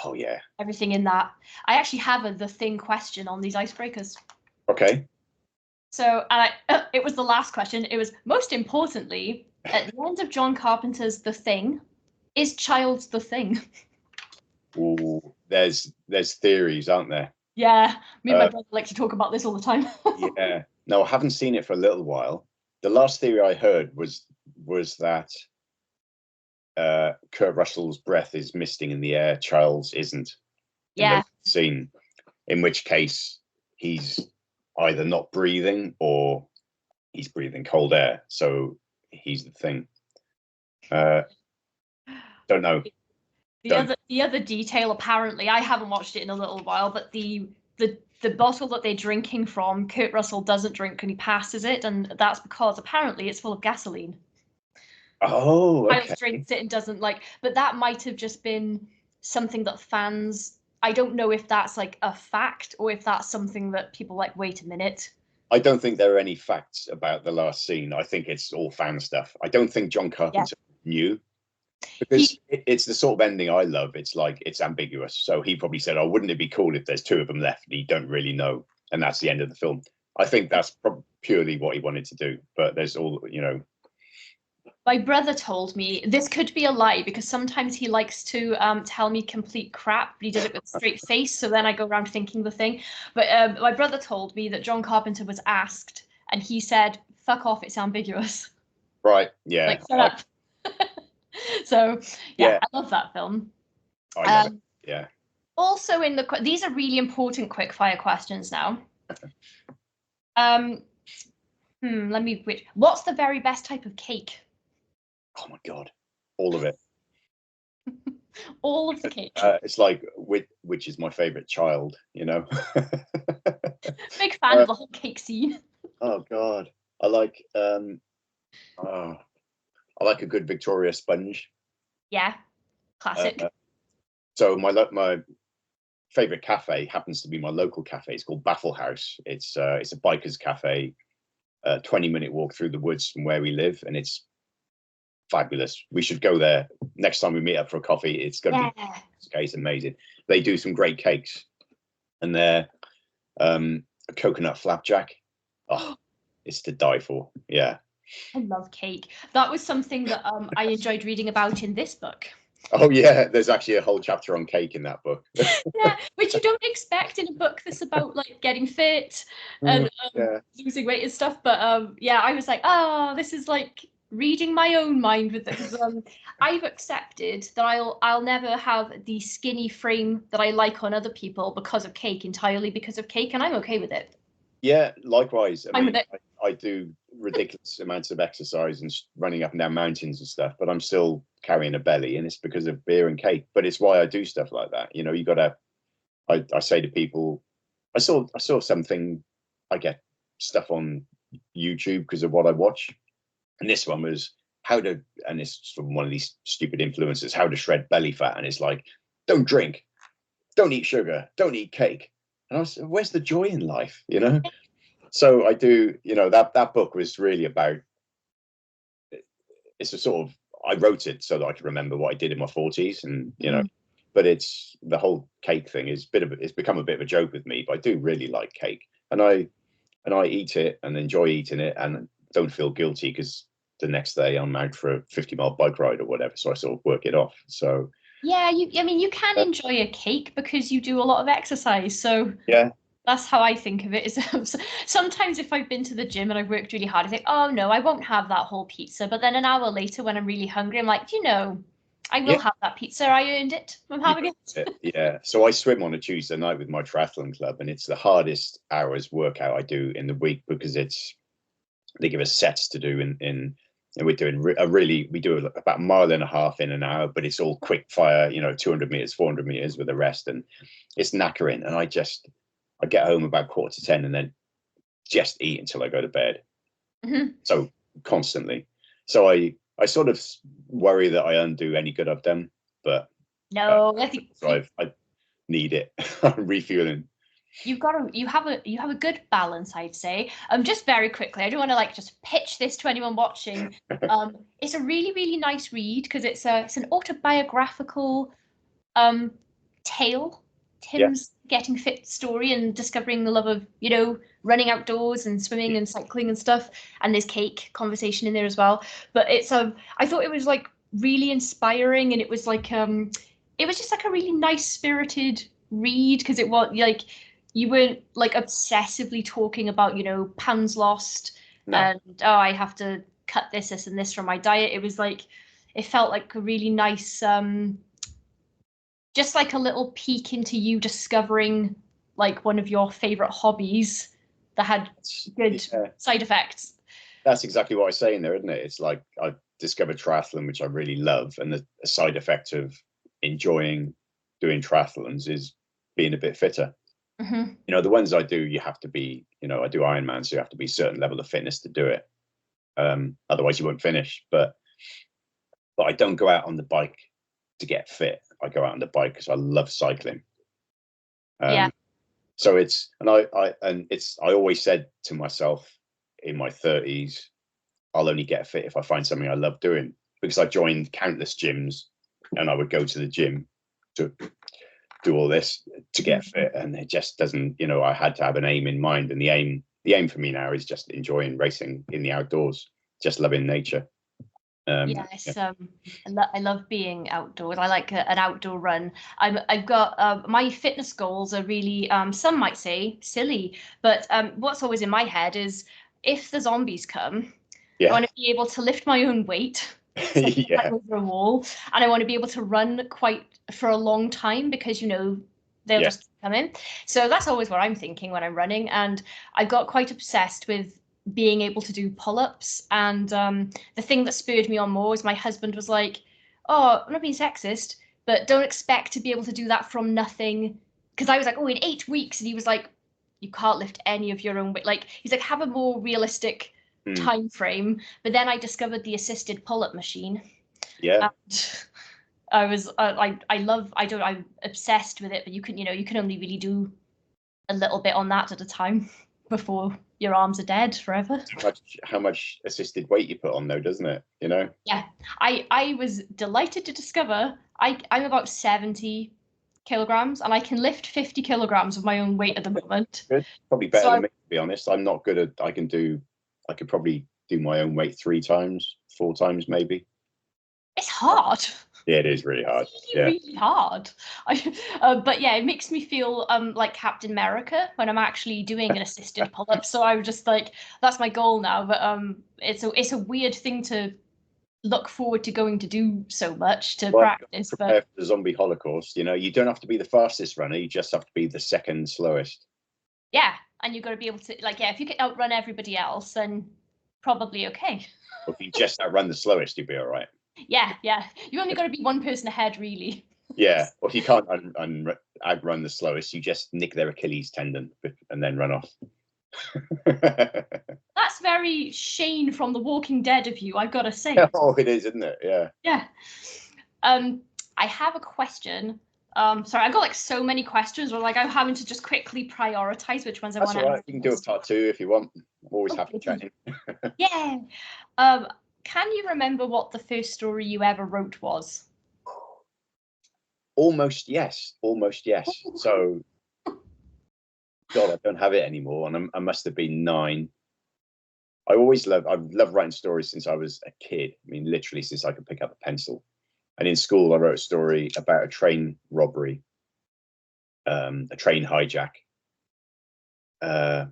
Speaker 2: oh yeah,
Speaker 1: everything in that. I actually have a The Thing question on these icebreakers.
Speaker 2: Okay.
Speaker 1: So it was the last question. It was, most importantly, at the end of John Carpenter's The Thing, is Child's the thing?
Speaker 2: Ooh, there's theories, aren't there?
Speaker 1: Yeah, me and my brother like to talk about this all the time.
Speaker 2: Yeah, no, I haven't seen it for a little while. The last theory I heard was that Kurt Russell's breath is misting in the air, Charles isn't.
Speaker 1: Yeah.
Speaker 2: In the scene, in which case he's either not breathing or he's breathing cold air, so he's the thing. Don't know.
Speaker 1: The other detail, apparently, I haven't watched it in a little while, but the bottle that they're drinking from, Kurt Russell doesn't drink and he passes it, and that's because apparently it's full of gasoline.
Speaker 2: Oh, okay.
Speaker 1: Miles drinks it and doesn't like, but that might have just been something that fans, I don't know if that's like a fact or if that's something that people like, wait a minute.
Speaker 2: I don't think there are any facts about the last scene. I think it's all fan stuff. I don't think John Carpenter knew, because it's the sort of ending I love. It's like, it's ambiguous. So he probably said, "Oh, wouldn't it be cool if there's two of them left?" And you don't really know, and that's the end of the film. I think that's purely what he wanted to do. But there's all, you know.
Speaker 1: My brother told me, this could be a lie because sometimes he likes to tell me complete crap, but he does it with a straight face. So then I go around thinking the thing. But my brother told me that John Carpenter was asked and he said, "Fuck off, it's ambiguous."
Speaker 2: Right. Yeah.
Speaker 1: Like, shut up. So yeah, I love that film.
Speaker 2: I love it. Yeah.
Speaker 1: Also these are really important quickfire questions now. What's the very best type of cake?
Speaker 2: Oh my God, all of it.
Speaker 1: All of the cake.
Speaker 2: It's like, which is my favorite child, you know.
Speaker 1: Big fan of the whole cake scene.
Speaker 2: Oh God, I like a good Victoria sponge.
Speaker 1: Yeah, classic.
Speaker 2: So my favorite cafe happens to be my local cafe. It's called Baffle House. It's a bikers cafe, 20-minute walk through the woods from where we live, and it's fabulous. We should go there next time we meet up for a coffee. It's going to be it's amazing. They do some great cakes, and they're a coconut flapjack. Oh, it's to die for. Yeah,
Speaker 1: I love cake. That was something that I enjoyed reading about in this book.
Speaker 2: Oh yeah, there's actually a whole chapter on cake in that book.
Speaker 1: Yeah, which you don't expect in a book that's about like getting fit and losing weight and stuff. But yeah, I was like, oh, this is like reading my own mind with this. I've accepted that I'll never have the skinny frame that I like on other people because of cake, entirely because of cake, and I'm okay with it.
Speaker 2: Yeah, likewise.
Speaker 1: I'm with it.
Speaker 2: I do ridiculous amounts of exercise and running up and down mountains and stuff, but I'm still carrying a belly, and it's because of beer and cake. But it's why I do stuff like that. You know, you gotta. I say to people, I saw something. I get stuff on YouTube because of what I watch, and this one was and it's from one of these stupid influencers, how to shred belly fat, and it's like, don't drink, don't eat sugar, don't eat cake. And I was, where's the joy in life, you know? So I do, you know, that book was really about, it's a sort of, I wrote it so that I could remember what I did in my 40s, and you know, but it's the whole cake thing is it's become a bit of a joke with me, but I do really like cake, and I eat it and enjoy eating it, and don't feel guilty because the next day I'm out for a 50-mile bike ride or whatever, so I sort of work it off. So
Speaker 1: Yeah, I mean, you can enjoy a cake because you do a lot of exercise. So
Speaker 2: yeah,
Speaker 1: that's how I think of it. Is sometimes if I've been to the gym and I've worked really hard, I think, oh no, I won't have that whole pizza. But then an hour later, when I'm really hungry, I'm like, do you know, I will have that pizza. I earned it. I'm having it.
Speaker 2: Yeah. So I swim on a Tuesday night with my triathlon club, and it's the hardest hours workout I do in the week because they give us sets to do and we're doing we do about 1.5 miles in an hour, but it's all quick fire, you know, 200 meters, 400 meters with a rest, and it's knackering. And I get home about 9:45 and then just eat until I go to bed. So constantly. So I sort of worry that I undo any good I've done, but
Speaker 1: no, I think
Speaker 2: so I need it. I'm refueling.
Speaker 1: You have a good balance, I'd say. Just very quickly, I don't want to like just pitch this to anyone watching. It's a really, really nice read because it's an autobiographical tale. Tim's getting fit story and discovering the love of, you know, running outdoors and swimming and cycling and stuff. And there's cake conversation in there as well. But it's I thought it was like really inspiring, and it was just like a really nice spirited read because it was like you weren't like obsessively talking about, you know, pounds lost and I have to cut this and this from my diet. It was like it felt like a really nice just like a little peek into you discovering like one of your favorite hobbies that had good side effects.
Speaker 2: That's exactly what I say in there, isn't it? It's like I discovered triathlon, which I really love, and the side effect of enjoying doing triathlons is being a bit fitter. You know, the ones I do, you have to be, you know, I do Ironman, so you have to be a certain level of fitness to do it. Otherwise you won't finish. But I don't go out on the bike to get fit. I go out on the bike because I love cycling. So it's, and I always said to myself in my 30s, I'll only get fit if I find something I love doing, because I joined countless gyms and I would go to the gym to do all this to get fit, and it just doesn't, you know, I had to have an aim in mind, and the aim for me now is just enjoying racing in the outdoors, just loving nature.
Speaker 1: Yes, I love being outdoors. I like an outdoor run. I've got my fitness goals are really some might say silly, but what's always in my head is if the zombies come, I want to be able to lift my own weight over a wall, and I want to be able to run quite for a long time because, you know, they'll just come in. So that's always what I'm thinking when I'm running, and I got quite obsessed with being able to do pull-ups. And the thing that spurred me on more is my husband was like, oh, I'm not being sexist, but don't expect to be able to do that from nothing. Because I was like, oh, in 8 weeks. And he was like, you can't lift any of your own weight. Like, he's like, have a more realistic time frame. But then I discovered the assisted pull-up machine. And I'm obsessed with it, but you can only really do a little bit on that at a time before your arms are dead forever.
Speaker 2: How much assisted weight you put on though, doesn't it? You know?
Speaker 1: Yeah. I was delighted to discover I'm about 70 kilograms and I can lift 50 kilograms of my own weight at the moment.
Speaker 2: Good. Probably better than me, to be honest. I'm not good at, I could probably do my own weight 3 times, 4 times maybe.
Speaker 1: It's hard.
Speaker 2: Yeah, it is really hard.
Speaker 1: It's really hard. But yeah, it makes me feel like Captain America when I'm actually doing an assisted pull-up. So I was just like, that's my goal now. But it's a weird thing to look forward to going to do so much to practice.
Speaker 2: Prepare for the zombie holocaust. You know, you don't have to be the fastest runner. You just have to be the second slowest.
Speaker 1: Yeah, and you've got to be able to, like, if you can outrun everybody else, then probably okay.
Speaker 2: If you just outrun the slowest, you'll be all right.
Speaker 1: Yeah. You only got to be one person ahead, really.
Speaker 2: Yeah, or if you can't outrun the slowest, you just nick their Achilles tendon and then run off.
Speaker 1: That's That's very Shane from The Walking Dead of you, I've got to say.
Speaker 2: Oh, it is, isn't it? Yeah.
Speaker 1: Yeah. I have a question. Sorry, I've got like so many questions, or like I'm having to just quickly prioritize which ones I want to
Speaker 2: That's all right. You can do a part 2 if you want. I'm always happy chatting.
Speaker 1: Yeah. Can you remember what the first story you ever wrote was?
Speaker 2: Almost yes. Almost yes. So, God, I don't have it anymore, and I must have been 9. I've loved writing stories since I was a kid. I mean, literally since I could pick up a pencil. And in school, I wrote a story about a train robbery, a train hijack. I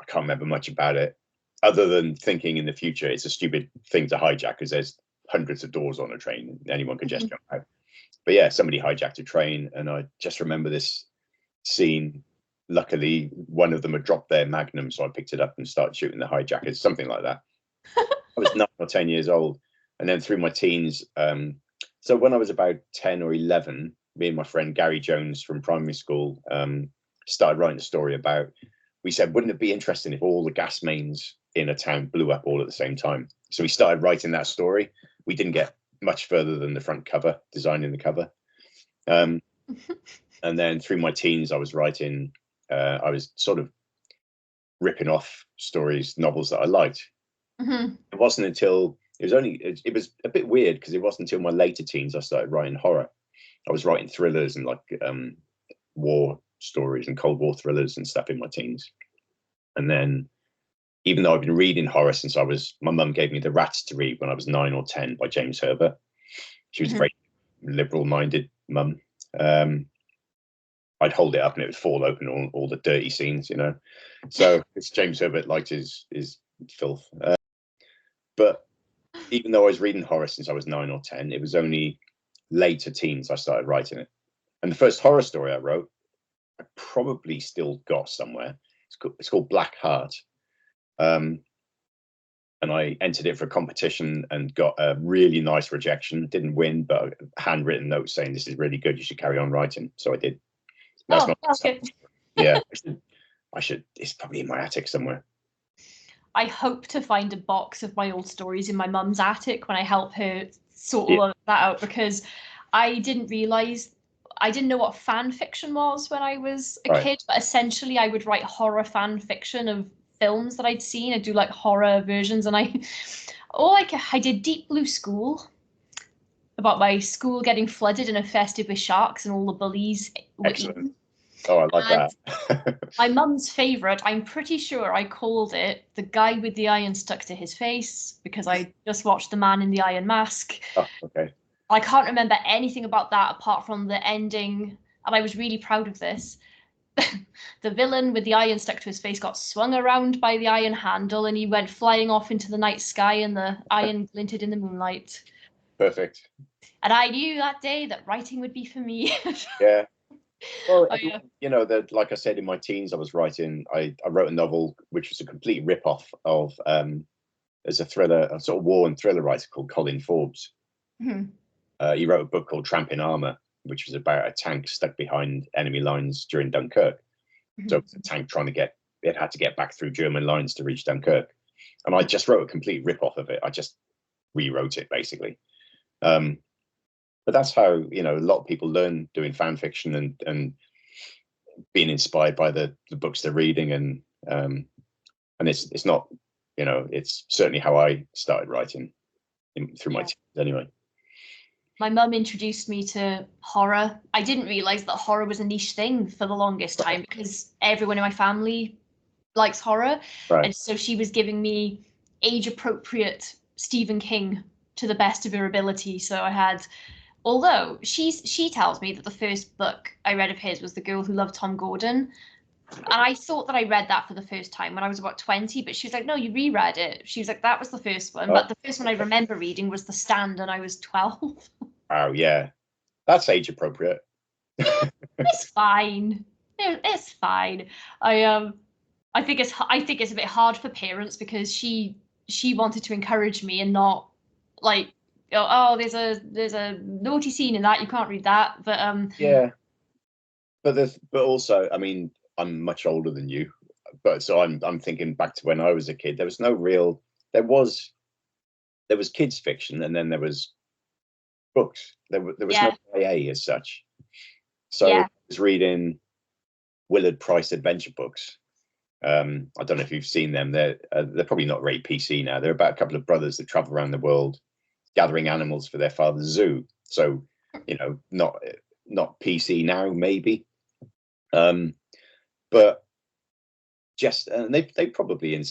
Speaker 2: can't remember much about it, other than thinking in the future it's a stupid thing to hijack because there's hundreds of doors on a train. Anyone can just jump out. But yeah, somebody hijacked a train, and I just remember this scene. Luckily, one of them had dropped their magnum, so I picked it up and started shooting the hijackers, something like that. I was 9 or 10 years old. And then through my teens, so when I was about 10 or 11, me and my friend Gary Jones from primary school started writing a story about, we said, wouldn't it be interesting if all the gas mains in a town blew up all at the same time? So we started writing that story. We didn't get much further than the front cover, designing the cover. And then through my teens, I was writing, I was sort of ripping off stories, novels that I liked. It wasn't until it was a bit weird because it wasn't until my later teens I started writing horror. I was writing thrillers and like war stories and Cold War thrillers and stuff in my teens. And then, even though I've been reading horror since my mum gave me The Rats to read when I was 9 or 10 by James Herbert. She was a very liberal-minded mum. I'd hold it up and it would fall open, all the dirty scenes, you know. So it's James Herbert liked his filth. But even though I was reading horror since I was 9 or 10, it was only later teens I started writing it. And the first horror story I wrote, I probably still got somewhere. It's called Black Heart. And I entered it for a competition and got a really nice rejection. Didn't win, but a handwritten note saying, this is really good, you should carry on writing. So I did.
Speaker 1: That's good.
Speaker 2: Yeah, I should. It's probably in my attic somewhere.
Speaker 1: I hope to find a box of my old stories in my mum's attic when I help her sort all of that out, because I didn't know what fan fiction was when I was a kid, but essentially I would write horror fan fiction of films that I'd seen. I'd do like horror versions, and I did Deep Blue School, about my school getting flooded and infested with sharks and all the bullies were eaten.
Speaker 2: Oh, I like that.
Speaker 1: My mum's favourite, I'm pretty sure I called it The Guy with the Iron Stuck to His Face, because I just watched The Man in the Iron Mask.
Speaker 2: Oh, okay.
Speaker 1: I can't remember anything about that apart from the ending, and I was really proud of this. The villain with the iron stuck to his face got swung around by the iron handle, and he went flying off into the night sky, and the iron glinted in the moonlight.
Speaker 2: Perfect.
Speaker 1: And I knew that day that writing would be for me.
Speaker 2: Yeah. Well, you know, like I said, in my teens, I was writing. I wrote a novel which was a complete rip-off of there's a sort of war and thriller writer called Colin Forbes. He wrote a book called Tramp in Armour, which was about a tank stuck behind enemy lines during Dunkirk. So it's a tank it had to get back through German lines to reach Dunkirk. And I just wrote a complete rip-off of it. I just rewrote it, basically. But that's how, you know, a lot of people learn doing fan fiction and being inspired by the books they're reading. And it's not, you know, it's certainly how I started writing through my teens anyway.
Speaker 1: My mum introduced me to horror. I didn't realise that horror was a niche thing for the longest time, because everyone in my family likes horror. And so she was giving me age-appropriate Stephen King to the best of her ability. So I had... Although she tells me that the first book I read of his was The Girl Who Loved Tom Gordon. And I thought that I read that for the first time when I was about 20, but she was like, no, you reread it. She was like, that was the first one. But the first one I remember reading was The Stand, and I was 12.
Speaker 2: Oh, yeah. That's age appropriate.
Speaker 1: It's fine. It's fine. I think it's a bit hard for parents, because she wanted to encourage me and not like, oh, there's a naughty scene in that, you can't read that. But
Speaker 2: yeah, but also, I mean, I'm much older than you, but so I'm thinking back to when I was a kid. There was no real. There was kids fiction, and then there was books. There was no YA as such. So I was reading Willard Price adventure books. I don't know if you've seen them. They're probably not very PC now. They're about a couple of brothers that travel around the world gathering animals for their father's zoo. So, not PC now, maybe. But just they probably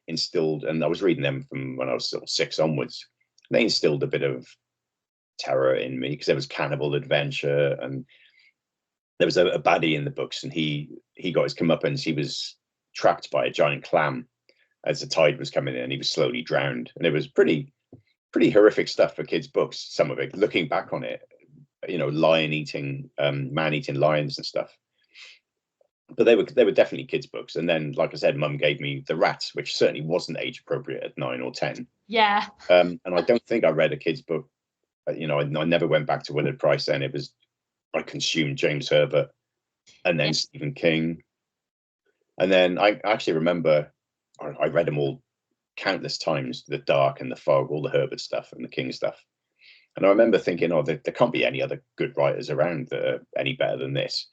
Speaker 2: instilled, and I was reading them from when I was sort of 6 onwards. They instilled a bit of terror in me because there was cannibal adventure, and there was a baddie in the books, and he got his comeuppance. He was trapped by a giant clam as the tide was coming in, and he was slowly drowned. And it was pretty horrific stuff for kids' books. Some of it, looking back on it, lion eating, man eating lions and stuff. But they were definitely kids' books. And then, like I said, Mum gave me The Rats, which certainly wasn't age appropriate at 9 or 10.
Speaker 1: Yeah.
Speaker 2: And I don't think I read a kids' book. I never went back to Willard Price. Then I consumed James Herbert, and then Stephen King. And then I actually remember I read them all countless times, The Dark and The Fog, all the Herbert stuff and the King stuff. And I remember thinking, there can't be any other good writers around that are any better than this.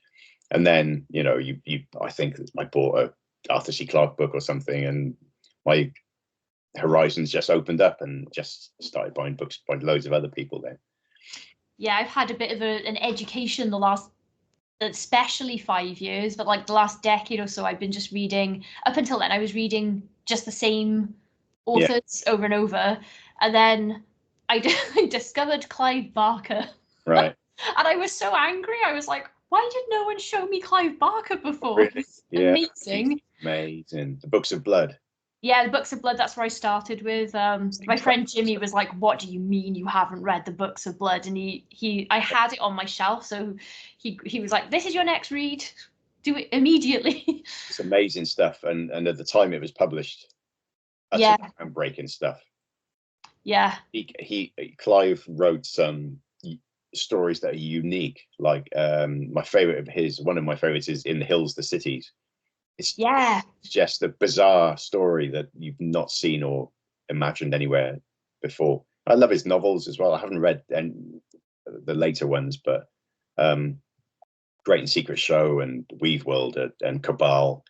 Speaker 2: And then, I think I bought a Arthur C. Clarke book or something, and my horizons just opened up, and just started buying books by loads of other people then.
Speaker 1: Yeah, I've had a bit of an education the last, especially 5 years, but like the last decade or so, I've been just reading. Up until then, I was reading just the same authors over and over, and then I discovered Clive Barker.
Speaker 2: Right.
Speaker 1: And I was so angry. I was like, why did no one show me Clive Barker before?
Speaker 2: Really? Yeah.
Speaker 1: Amazing.
Speaker 2: Amazing. The Books of Blood.
Speaker 1: Yeah, the Books of Blood, that's where I started with. My friend Jimmy was like, what do you mean you haven't read the Books of Blood? And I had it on my shelf, so he was like, this is your next read. Do it immediately.
Speaker 2: It's amazing stuff. And at the time it was published, groundbreaking stuff.
Speaker 1: Yeah.
Speaker 2: Clive wrote some stories that are unique. Like one of my favorites is In the Hills, the Cities. It's just a bizarre story that you've not seen or imagined anywhere before. I love his novels as well. I haven't read the later ones, but Great and Secret Show and Weave World and Cabal,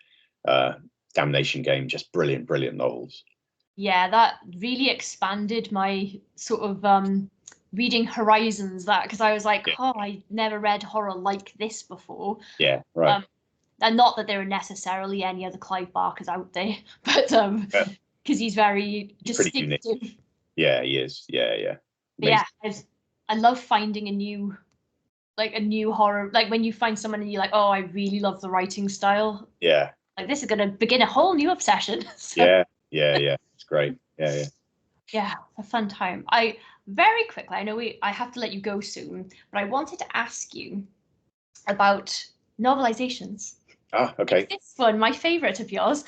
Speaker 2: Damnation Game, just brilliant novels.
Speaker 1: Yeah, that really expanded my sort of reading horizons, because I was like, I never read horror like this before.
Speaker 2: Yeah, right.
Speaker 1: And not that there are necessarily any other Clive Barkers out there, but because he's very distinctive.
Speaker 2: Yeah, he is. Yeah.
Speaker 1: But yeah, I love finding a new horror. Like when you find someone and you're like, oh, I really love the writing style.
Speaker 2: Yeah.
Speaker 1: Like this is going to begin a whole new obsession.
Speaker 2: So. Yeah. It's great. Yeah.
Speaker 1: Yeah, a fun time. Very quickly, I know I have to let you go soon, but I wanted to ask you about novelizations.
Speaker 2: Okay.
Speaker 1: This one, my favorite of yours.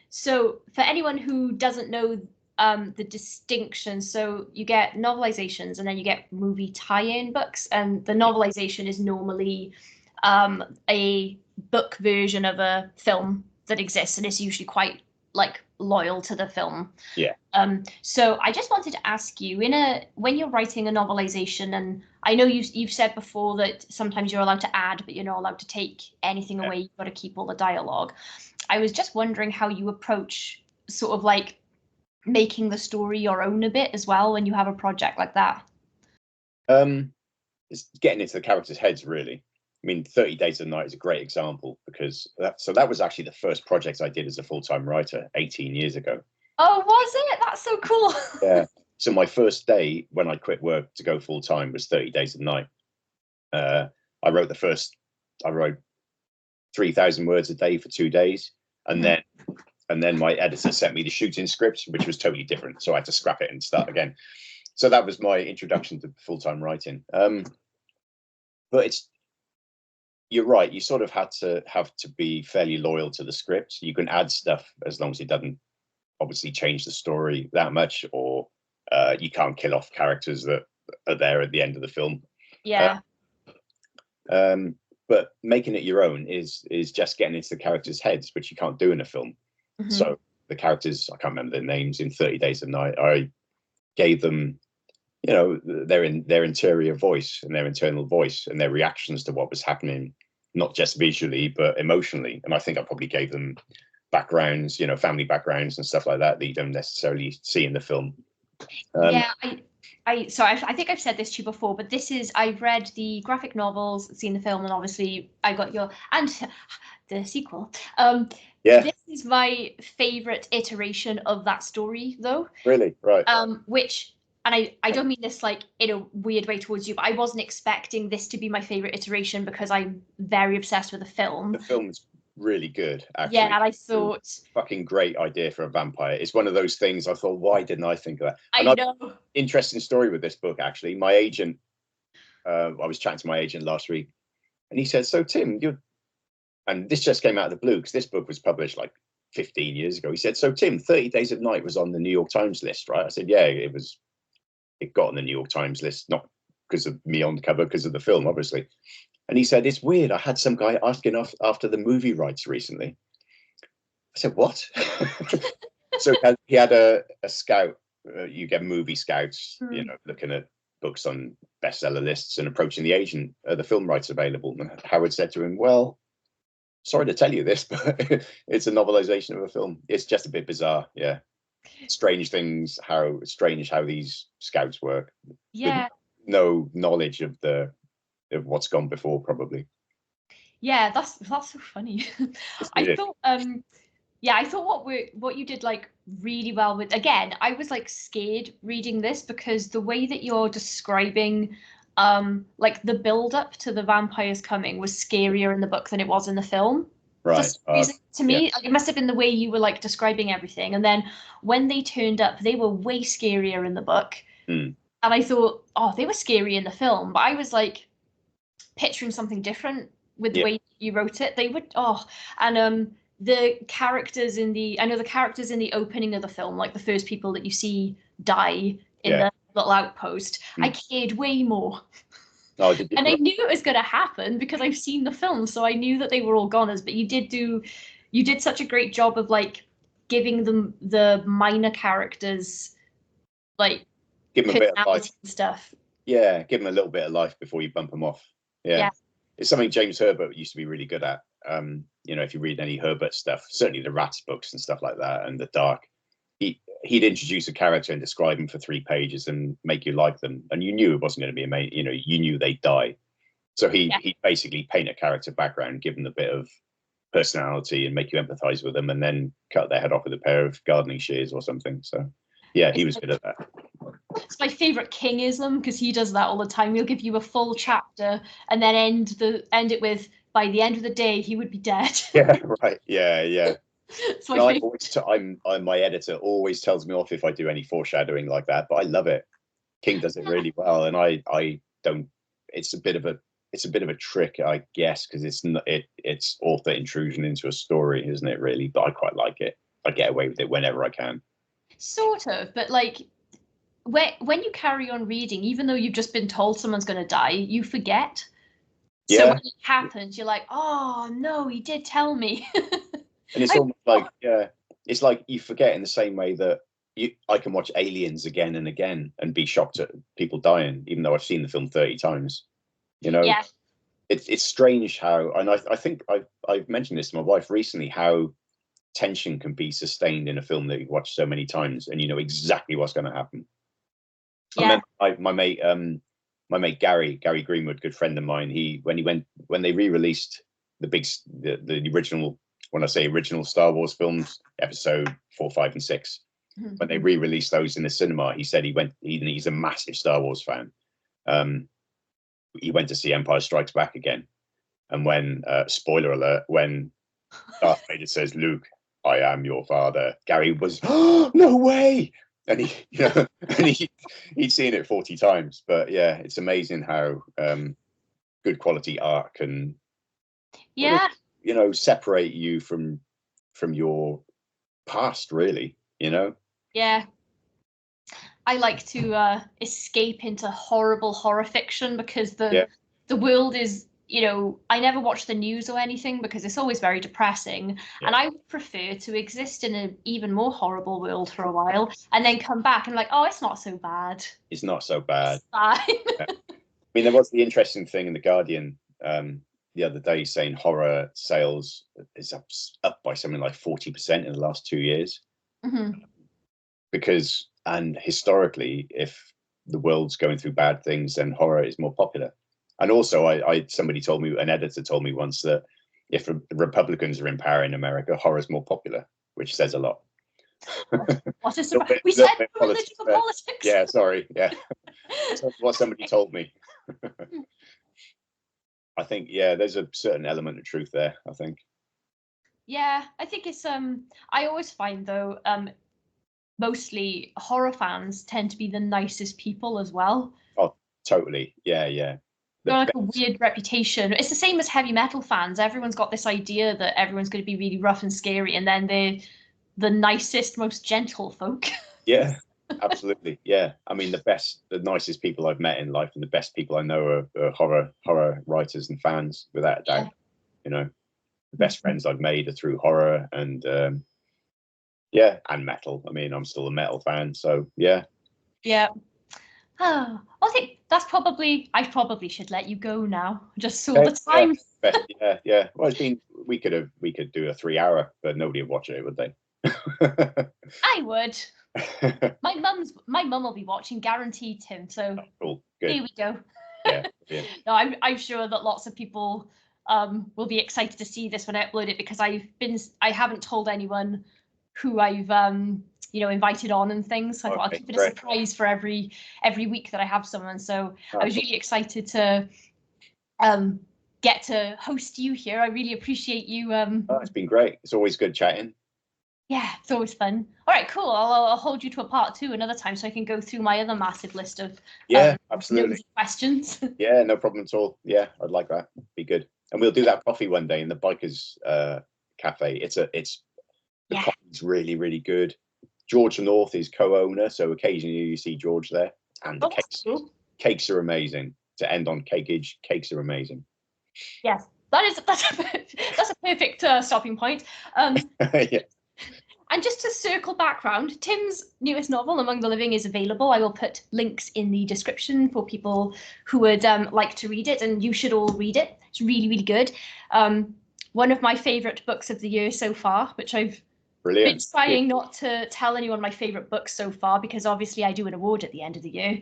Speaker 1: So for anyone who doesn't know the distinction, so you get novelizations and then you get movie tie-in books, and the novelization is normally a book version of a film that exists, and it's usually quite loyal to the film.
Speaker 2: Yeah.
Speaker 1: So I just wanted to ask you, when you're writing a novelization, and I know you've said before that sometimes you're allowed to add, but you're not allowed to take anything away. You've got to keep all the dialogue. I was just wondering how you approach sort of making the story your own a bit as well when you have a project like that.
Speaker 2: It's getting into the characters' heads, really. I mean, 30 Days of Night is a great example, because that was actually the first project I did as a full-time writer 18 years ago.
Speaker 1: Oh, was it? That's so cool.
Speaker 2: Yeah. So my first day when I quit work to go full-time was 30 Days of Night. I wrote 3,000 words a day for 2 days. And then my editor sent me the shooting script, which was totally different. So I had to scrap it and start again. So that was my introduction to full-time writing. But you're right. You sort of have to be fairly loyal to the script. You can add stuff as long as it doesn't obviously change the story that much, or you can't kill off characters that are there at the end of the film.
Speaker 1: Yeah.
Speaker 2: but making it your own is just getting into the characters' heads, which you can't do in a film. So the characters, I can't remember their names, in 30 Days of Night, I gave them, you know, their interior voice and their internal voice and their reactions to what was happening, not just visually but emotionally. And I think I probably gave them backgrounds, you know, family backgrounds and stuff like that that you don't necessarily see in the film.
Speaker 1: Yeah, I think I've said this to you before, but I've read the graphic novels, seen the film, and obviously I got and the sequel.
Speaker 2: Yeah.
Speaker 1: This is my favorite iteration of that story, though.
Speaker 2: Really? Right.
Speaker 1: Which, and I don't mean this like in a weird way towards you, but I wasn't expecting this to be my favorite iteration because I'm very obsessed with the film.
Speaker 2: The film's really good, actually.
Speaker 1: Yeah, and I thought,
Speaker 2: fucking great idea for a vampire. It's one of those things I thought, why didn't I think of that?
Speaker 1: I know.
Speaker 2: Interesting story with this book, actually. My agent, I was chatting to my agent last week, and he said, so Tim, and this just came out of the blue because this book was published like 15 years ago. He said, so Tim, 30 Days of Night was on the New York Times list, right? I said, yeah, it got on the New York Times list, not because of me on the cover, because of the film, obviously. And he said, it's weird. I had some guy asking after the movie rights recently. I said, what? So he had a scout. You get movie scouts, you know, looking at books on bestseller lists and approaching the agent. Are the film rights available? And Howard said to him, well, sorry to tell you this, but it's a novelization of a film. It's just a bit bizarre. Yeah. Strange things, how these scouts work.
Speaker 1: Yeah.
Speaker 2: With no knowledge of what's gone before, probably.
Speaker 1: Yeah, that's so funny. I thought I thought what you did like really well with, again, I was like scared reading this because the way that you're describing like the build up to the vampires coming was scarier in the book than it was in the film.
Speaker 2: Right.
Speaker 1: For some reason, to me, like, it must have been the way you were like describing everything. And then when they turned up, they were way scarier in the book. And I thought, oh, they were scary in the film, but I was like picturing something different with the way you wrote it. They would, and the characters in the opening of the film, like the first people that you see die in the little outpost, I cared way more.
Speaker 2: Oh, did you?
Speaker 1: And I knew it was going to happen because I've seen the film, so I knew that they were all goners. But you did such a great job of like giving them the minor characters like
Speaker 2: give them a bit of life
Speaker 1: and stuff.
Speaker 2: Yeah, give them a little bit of life before you bump them off. Yeah. It's something James Herbert used to be really good at. You know, if you read any Herbert stuff, certainly the Rats books and stuff like that, and the Dark, he'd introduce a character and describe them for 3 pages and make you like them, and you knew it wasn't going to be amazing. You know, you knew they'd die. So he'd basically paint a character background, give them a bit of personality, and make you empathize with them, and then cut their head off with a pair of gardening shears or something. So yeah, he was good at that.
Speaker 1: It's my favorite Kingism because he does that all the time. He'll give you a full chapter and then end it with, by the end of the day, he would be dead.
Speaker 2: Yeah, right. Yeah.
Speaker 1: It's my favorite.
Speaker 2: My editor always tells me off if I do any foreshadowing like that, but I love it. King does it really well, and I don't. It's a bit of a trick, I guess, because it's author intrusion into a story, isn't it? Really, but I quite like it. I get away with it whenever I can.
Speaker 1: Sort of, but like when you carry on reading, even though you've just been told someone's going to die, you forget. Yeah. So when it happens, you're like, oh no, he did tell me.
Speaker 2: And it's almost like, it's like you forget in the same way that I can watch Aliens again and again and be shocked at people dying, even though I've seen the film 30 times. You know, it's strange how, and I think I've mentioned this to my wife recently, how tension can be sustained in a film that you've watched so many times and you know exactly what's going to happen. Yeah. My mate Gary Greenwood, good friend of mine, when they re-released the original, when I say original Star Wars films, episode 4, 5, and 6, when they re-released those in the cinema, he said he's a massive Star Wars fan. He went to see Empire Strikes Back again, and when spoiler alert, when Darth Vader says, "Luke, I am your father," Gary was, "Oh, no way!" And he'd seen it 40 times. But yeah, it's amazing how good quality art can, separate you from your past, really. You know.
Speaker 1: Yeah. I like to escape into horrible horror fiction because the world is you know, I never watch the news or anything because it's always very depressing.
Speaker 2: Yeah.
Speaker 1: And I would prefer to exist in an even more horrible world for a while and then come back and like, oh, it's not so bad.
Speaker 2: It's not so bad.
Speaker 1: It's fine.
Speaker 2: I mean, there was the interesting thing in The Guardian the other day saying horror sales is up by something like 40% in the last 2 years.
Speaker 1: Mm-hmm.
Speaker 2: Because, and historically, if the world's going through bad things, then horror is more popular. And also, somebody told me, an editor told me once, that if Republicans are in power in America, horror is more popular, which says a lot.
Speaker 1: What a surprise. We said religion for politics.
Speaker 2: Yeah, sorry. Yeah. That's what somebody told me. I think, yeah, there's a certain element of truth there, I think.
Speaker 1: Yeah, I think it's I always find though, mostly horror fans tend to be the nicest people as well.
Speaker 2: Oh, totally. Yeah, yeah.
Speaker 1: They're like a weird reputation. It's the same as heavy metal fans. Everyone's got this idea that everyone's going to be really rough and scary, and then they're the nicest, most gentle folk.
Speaker 2: Yeah, absolutely. Yeah. I mean, the nicest people I've met in life and the best people I know are horror writers and fans, without a doubt. Yeah. You know, the best friends I've made are through horror and yeah, and metal. I mean, I'm still a metal fan, so yeah.
Speaker 1: Yeah. Oh, I think that's probably. I probably should let you go now. Just saw the time.
Speaker 2: Yeah, yeah. Well, it's been. We could do a 3-hour, but nobody would watch it, would they?
Speaker 1: I would. My mum will be watching, guaranteed, Tim. So
Speaker 2: cool. Good.
Speaker 1: Here we go.
Speaker 2: Yeah.
Speaker 1: No, I'm sure that lots of people will be excited to see this when I upload it, because I haven't told anyone who I've invited on and things. So I thought I'll keep it a surprise for every week that I have someone. So I was really excited to get to host you here. I really appreciate you.
Speaker 2: It's been great. It's always good chatting.
Speaker 1: Yeah, it's always fun. All right, cool. I'll hold you to a part 2 another time so I can go through my other massive list of
Speaker 2: absolutely
Speaker 1: questions.
Speaker 2: Yeah, no problem at all. Yeah, I'd like that. Be good. And we'll do that coffee one day in the Bikers Cafe. The coffee's really, really good. George North is co-owner, so occasionally you see George there. And the cakes are amazing. To end on cakeage, cakes are amazing.
Speaker 1: Yes, that's a perfect stopping point.
Speaker 2: Yeah.
Speaker 1: And just to circle back round, Tim's newest novel, Among the Living, is available. I will put links in the description for people who would like to read it, and you should all read it. It's really, really good. One of my favourite books of the year so far, which I've been trying not to tell anyone my favourite books so far, because obviously I do an award at the end of the year.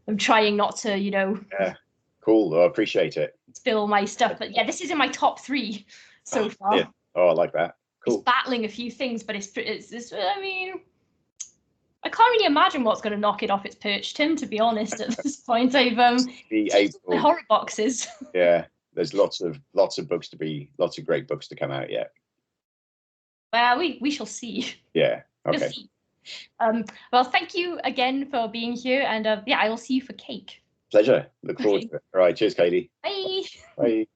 Speaker 1: I'm trying not to,
Speaker 2: Yeah, cool. I appreciate it.
Speaker 1: Spill my stuff, but yeah, this is in my top 3 so far.
Speaker 2: Yeah. Oh, I like that. Cool.
Speaker 1: It's battling a few things, but it's I mean, I can't really imagine what's going to knock it off its perch, Tim, to be honest. At this point, I've the horror boxes.
Speaker 2: Yeah, there's lots of books lots of great books to come out yet.
Speaker 1: Well, we shall see.
Speaker 2: Yeah. Okay.
Speaker 1: Well, thank you again for being here, and yeah, I will see you for cake.
Speaker 2: Pleasure. Look forward to it. All right. Cheers, Katie.
Speaker 1: Bye.
Speaker 2: Bye.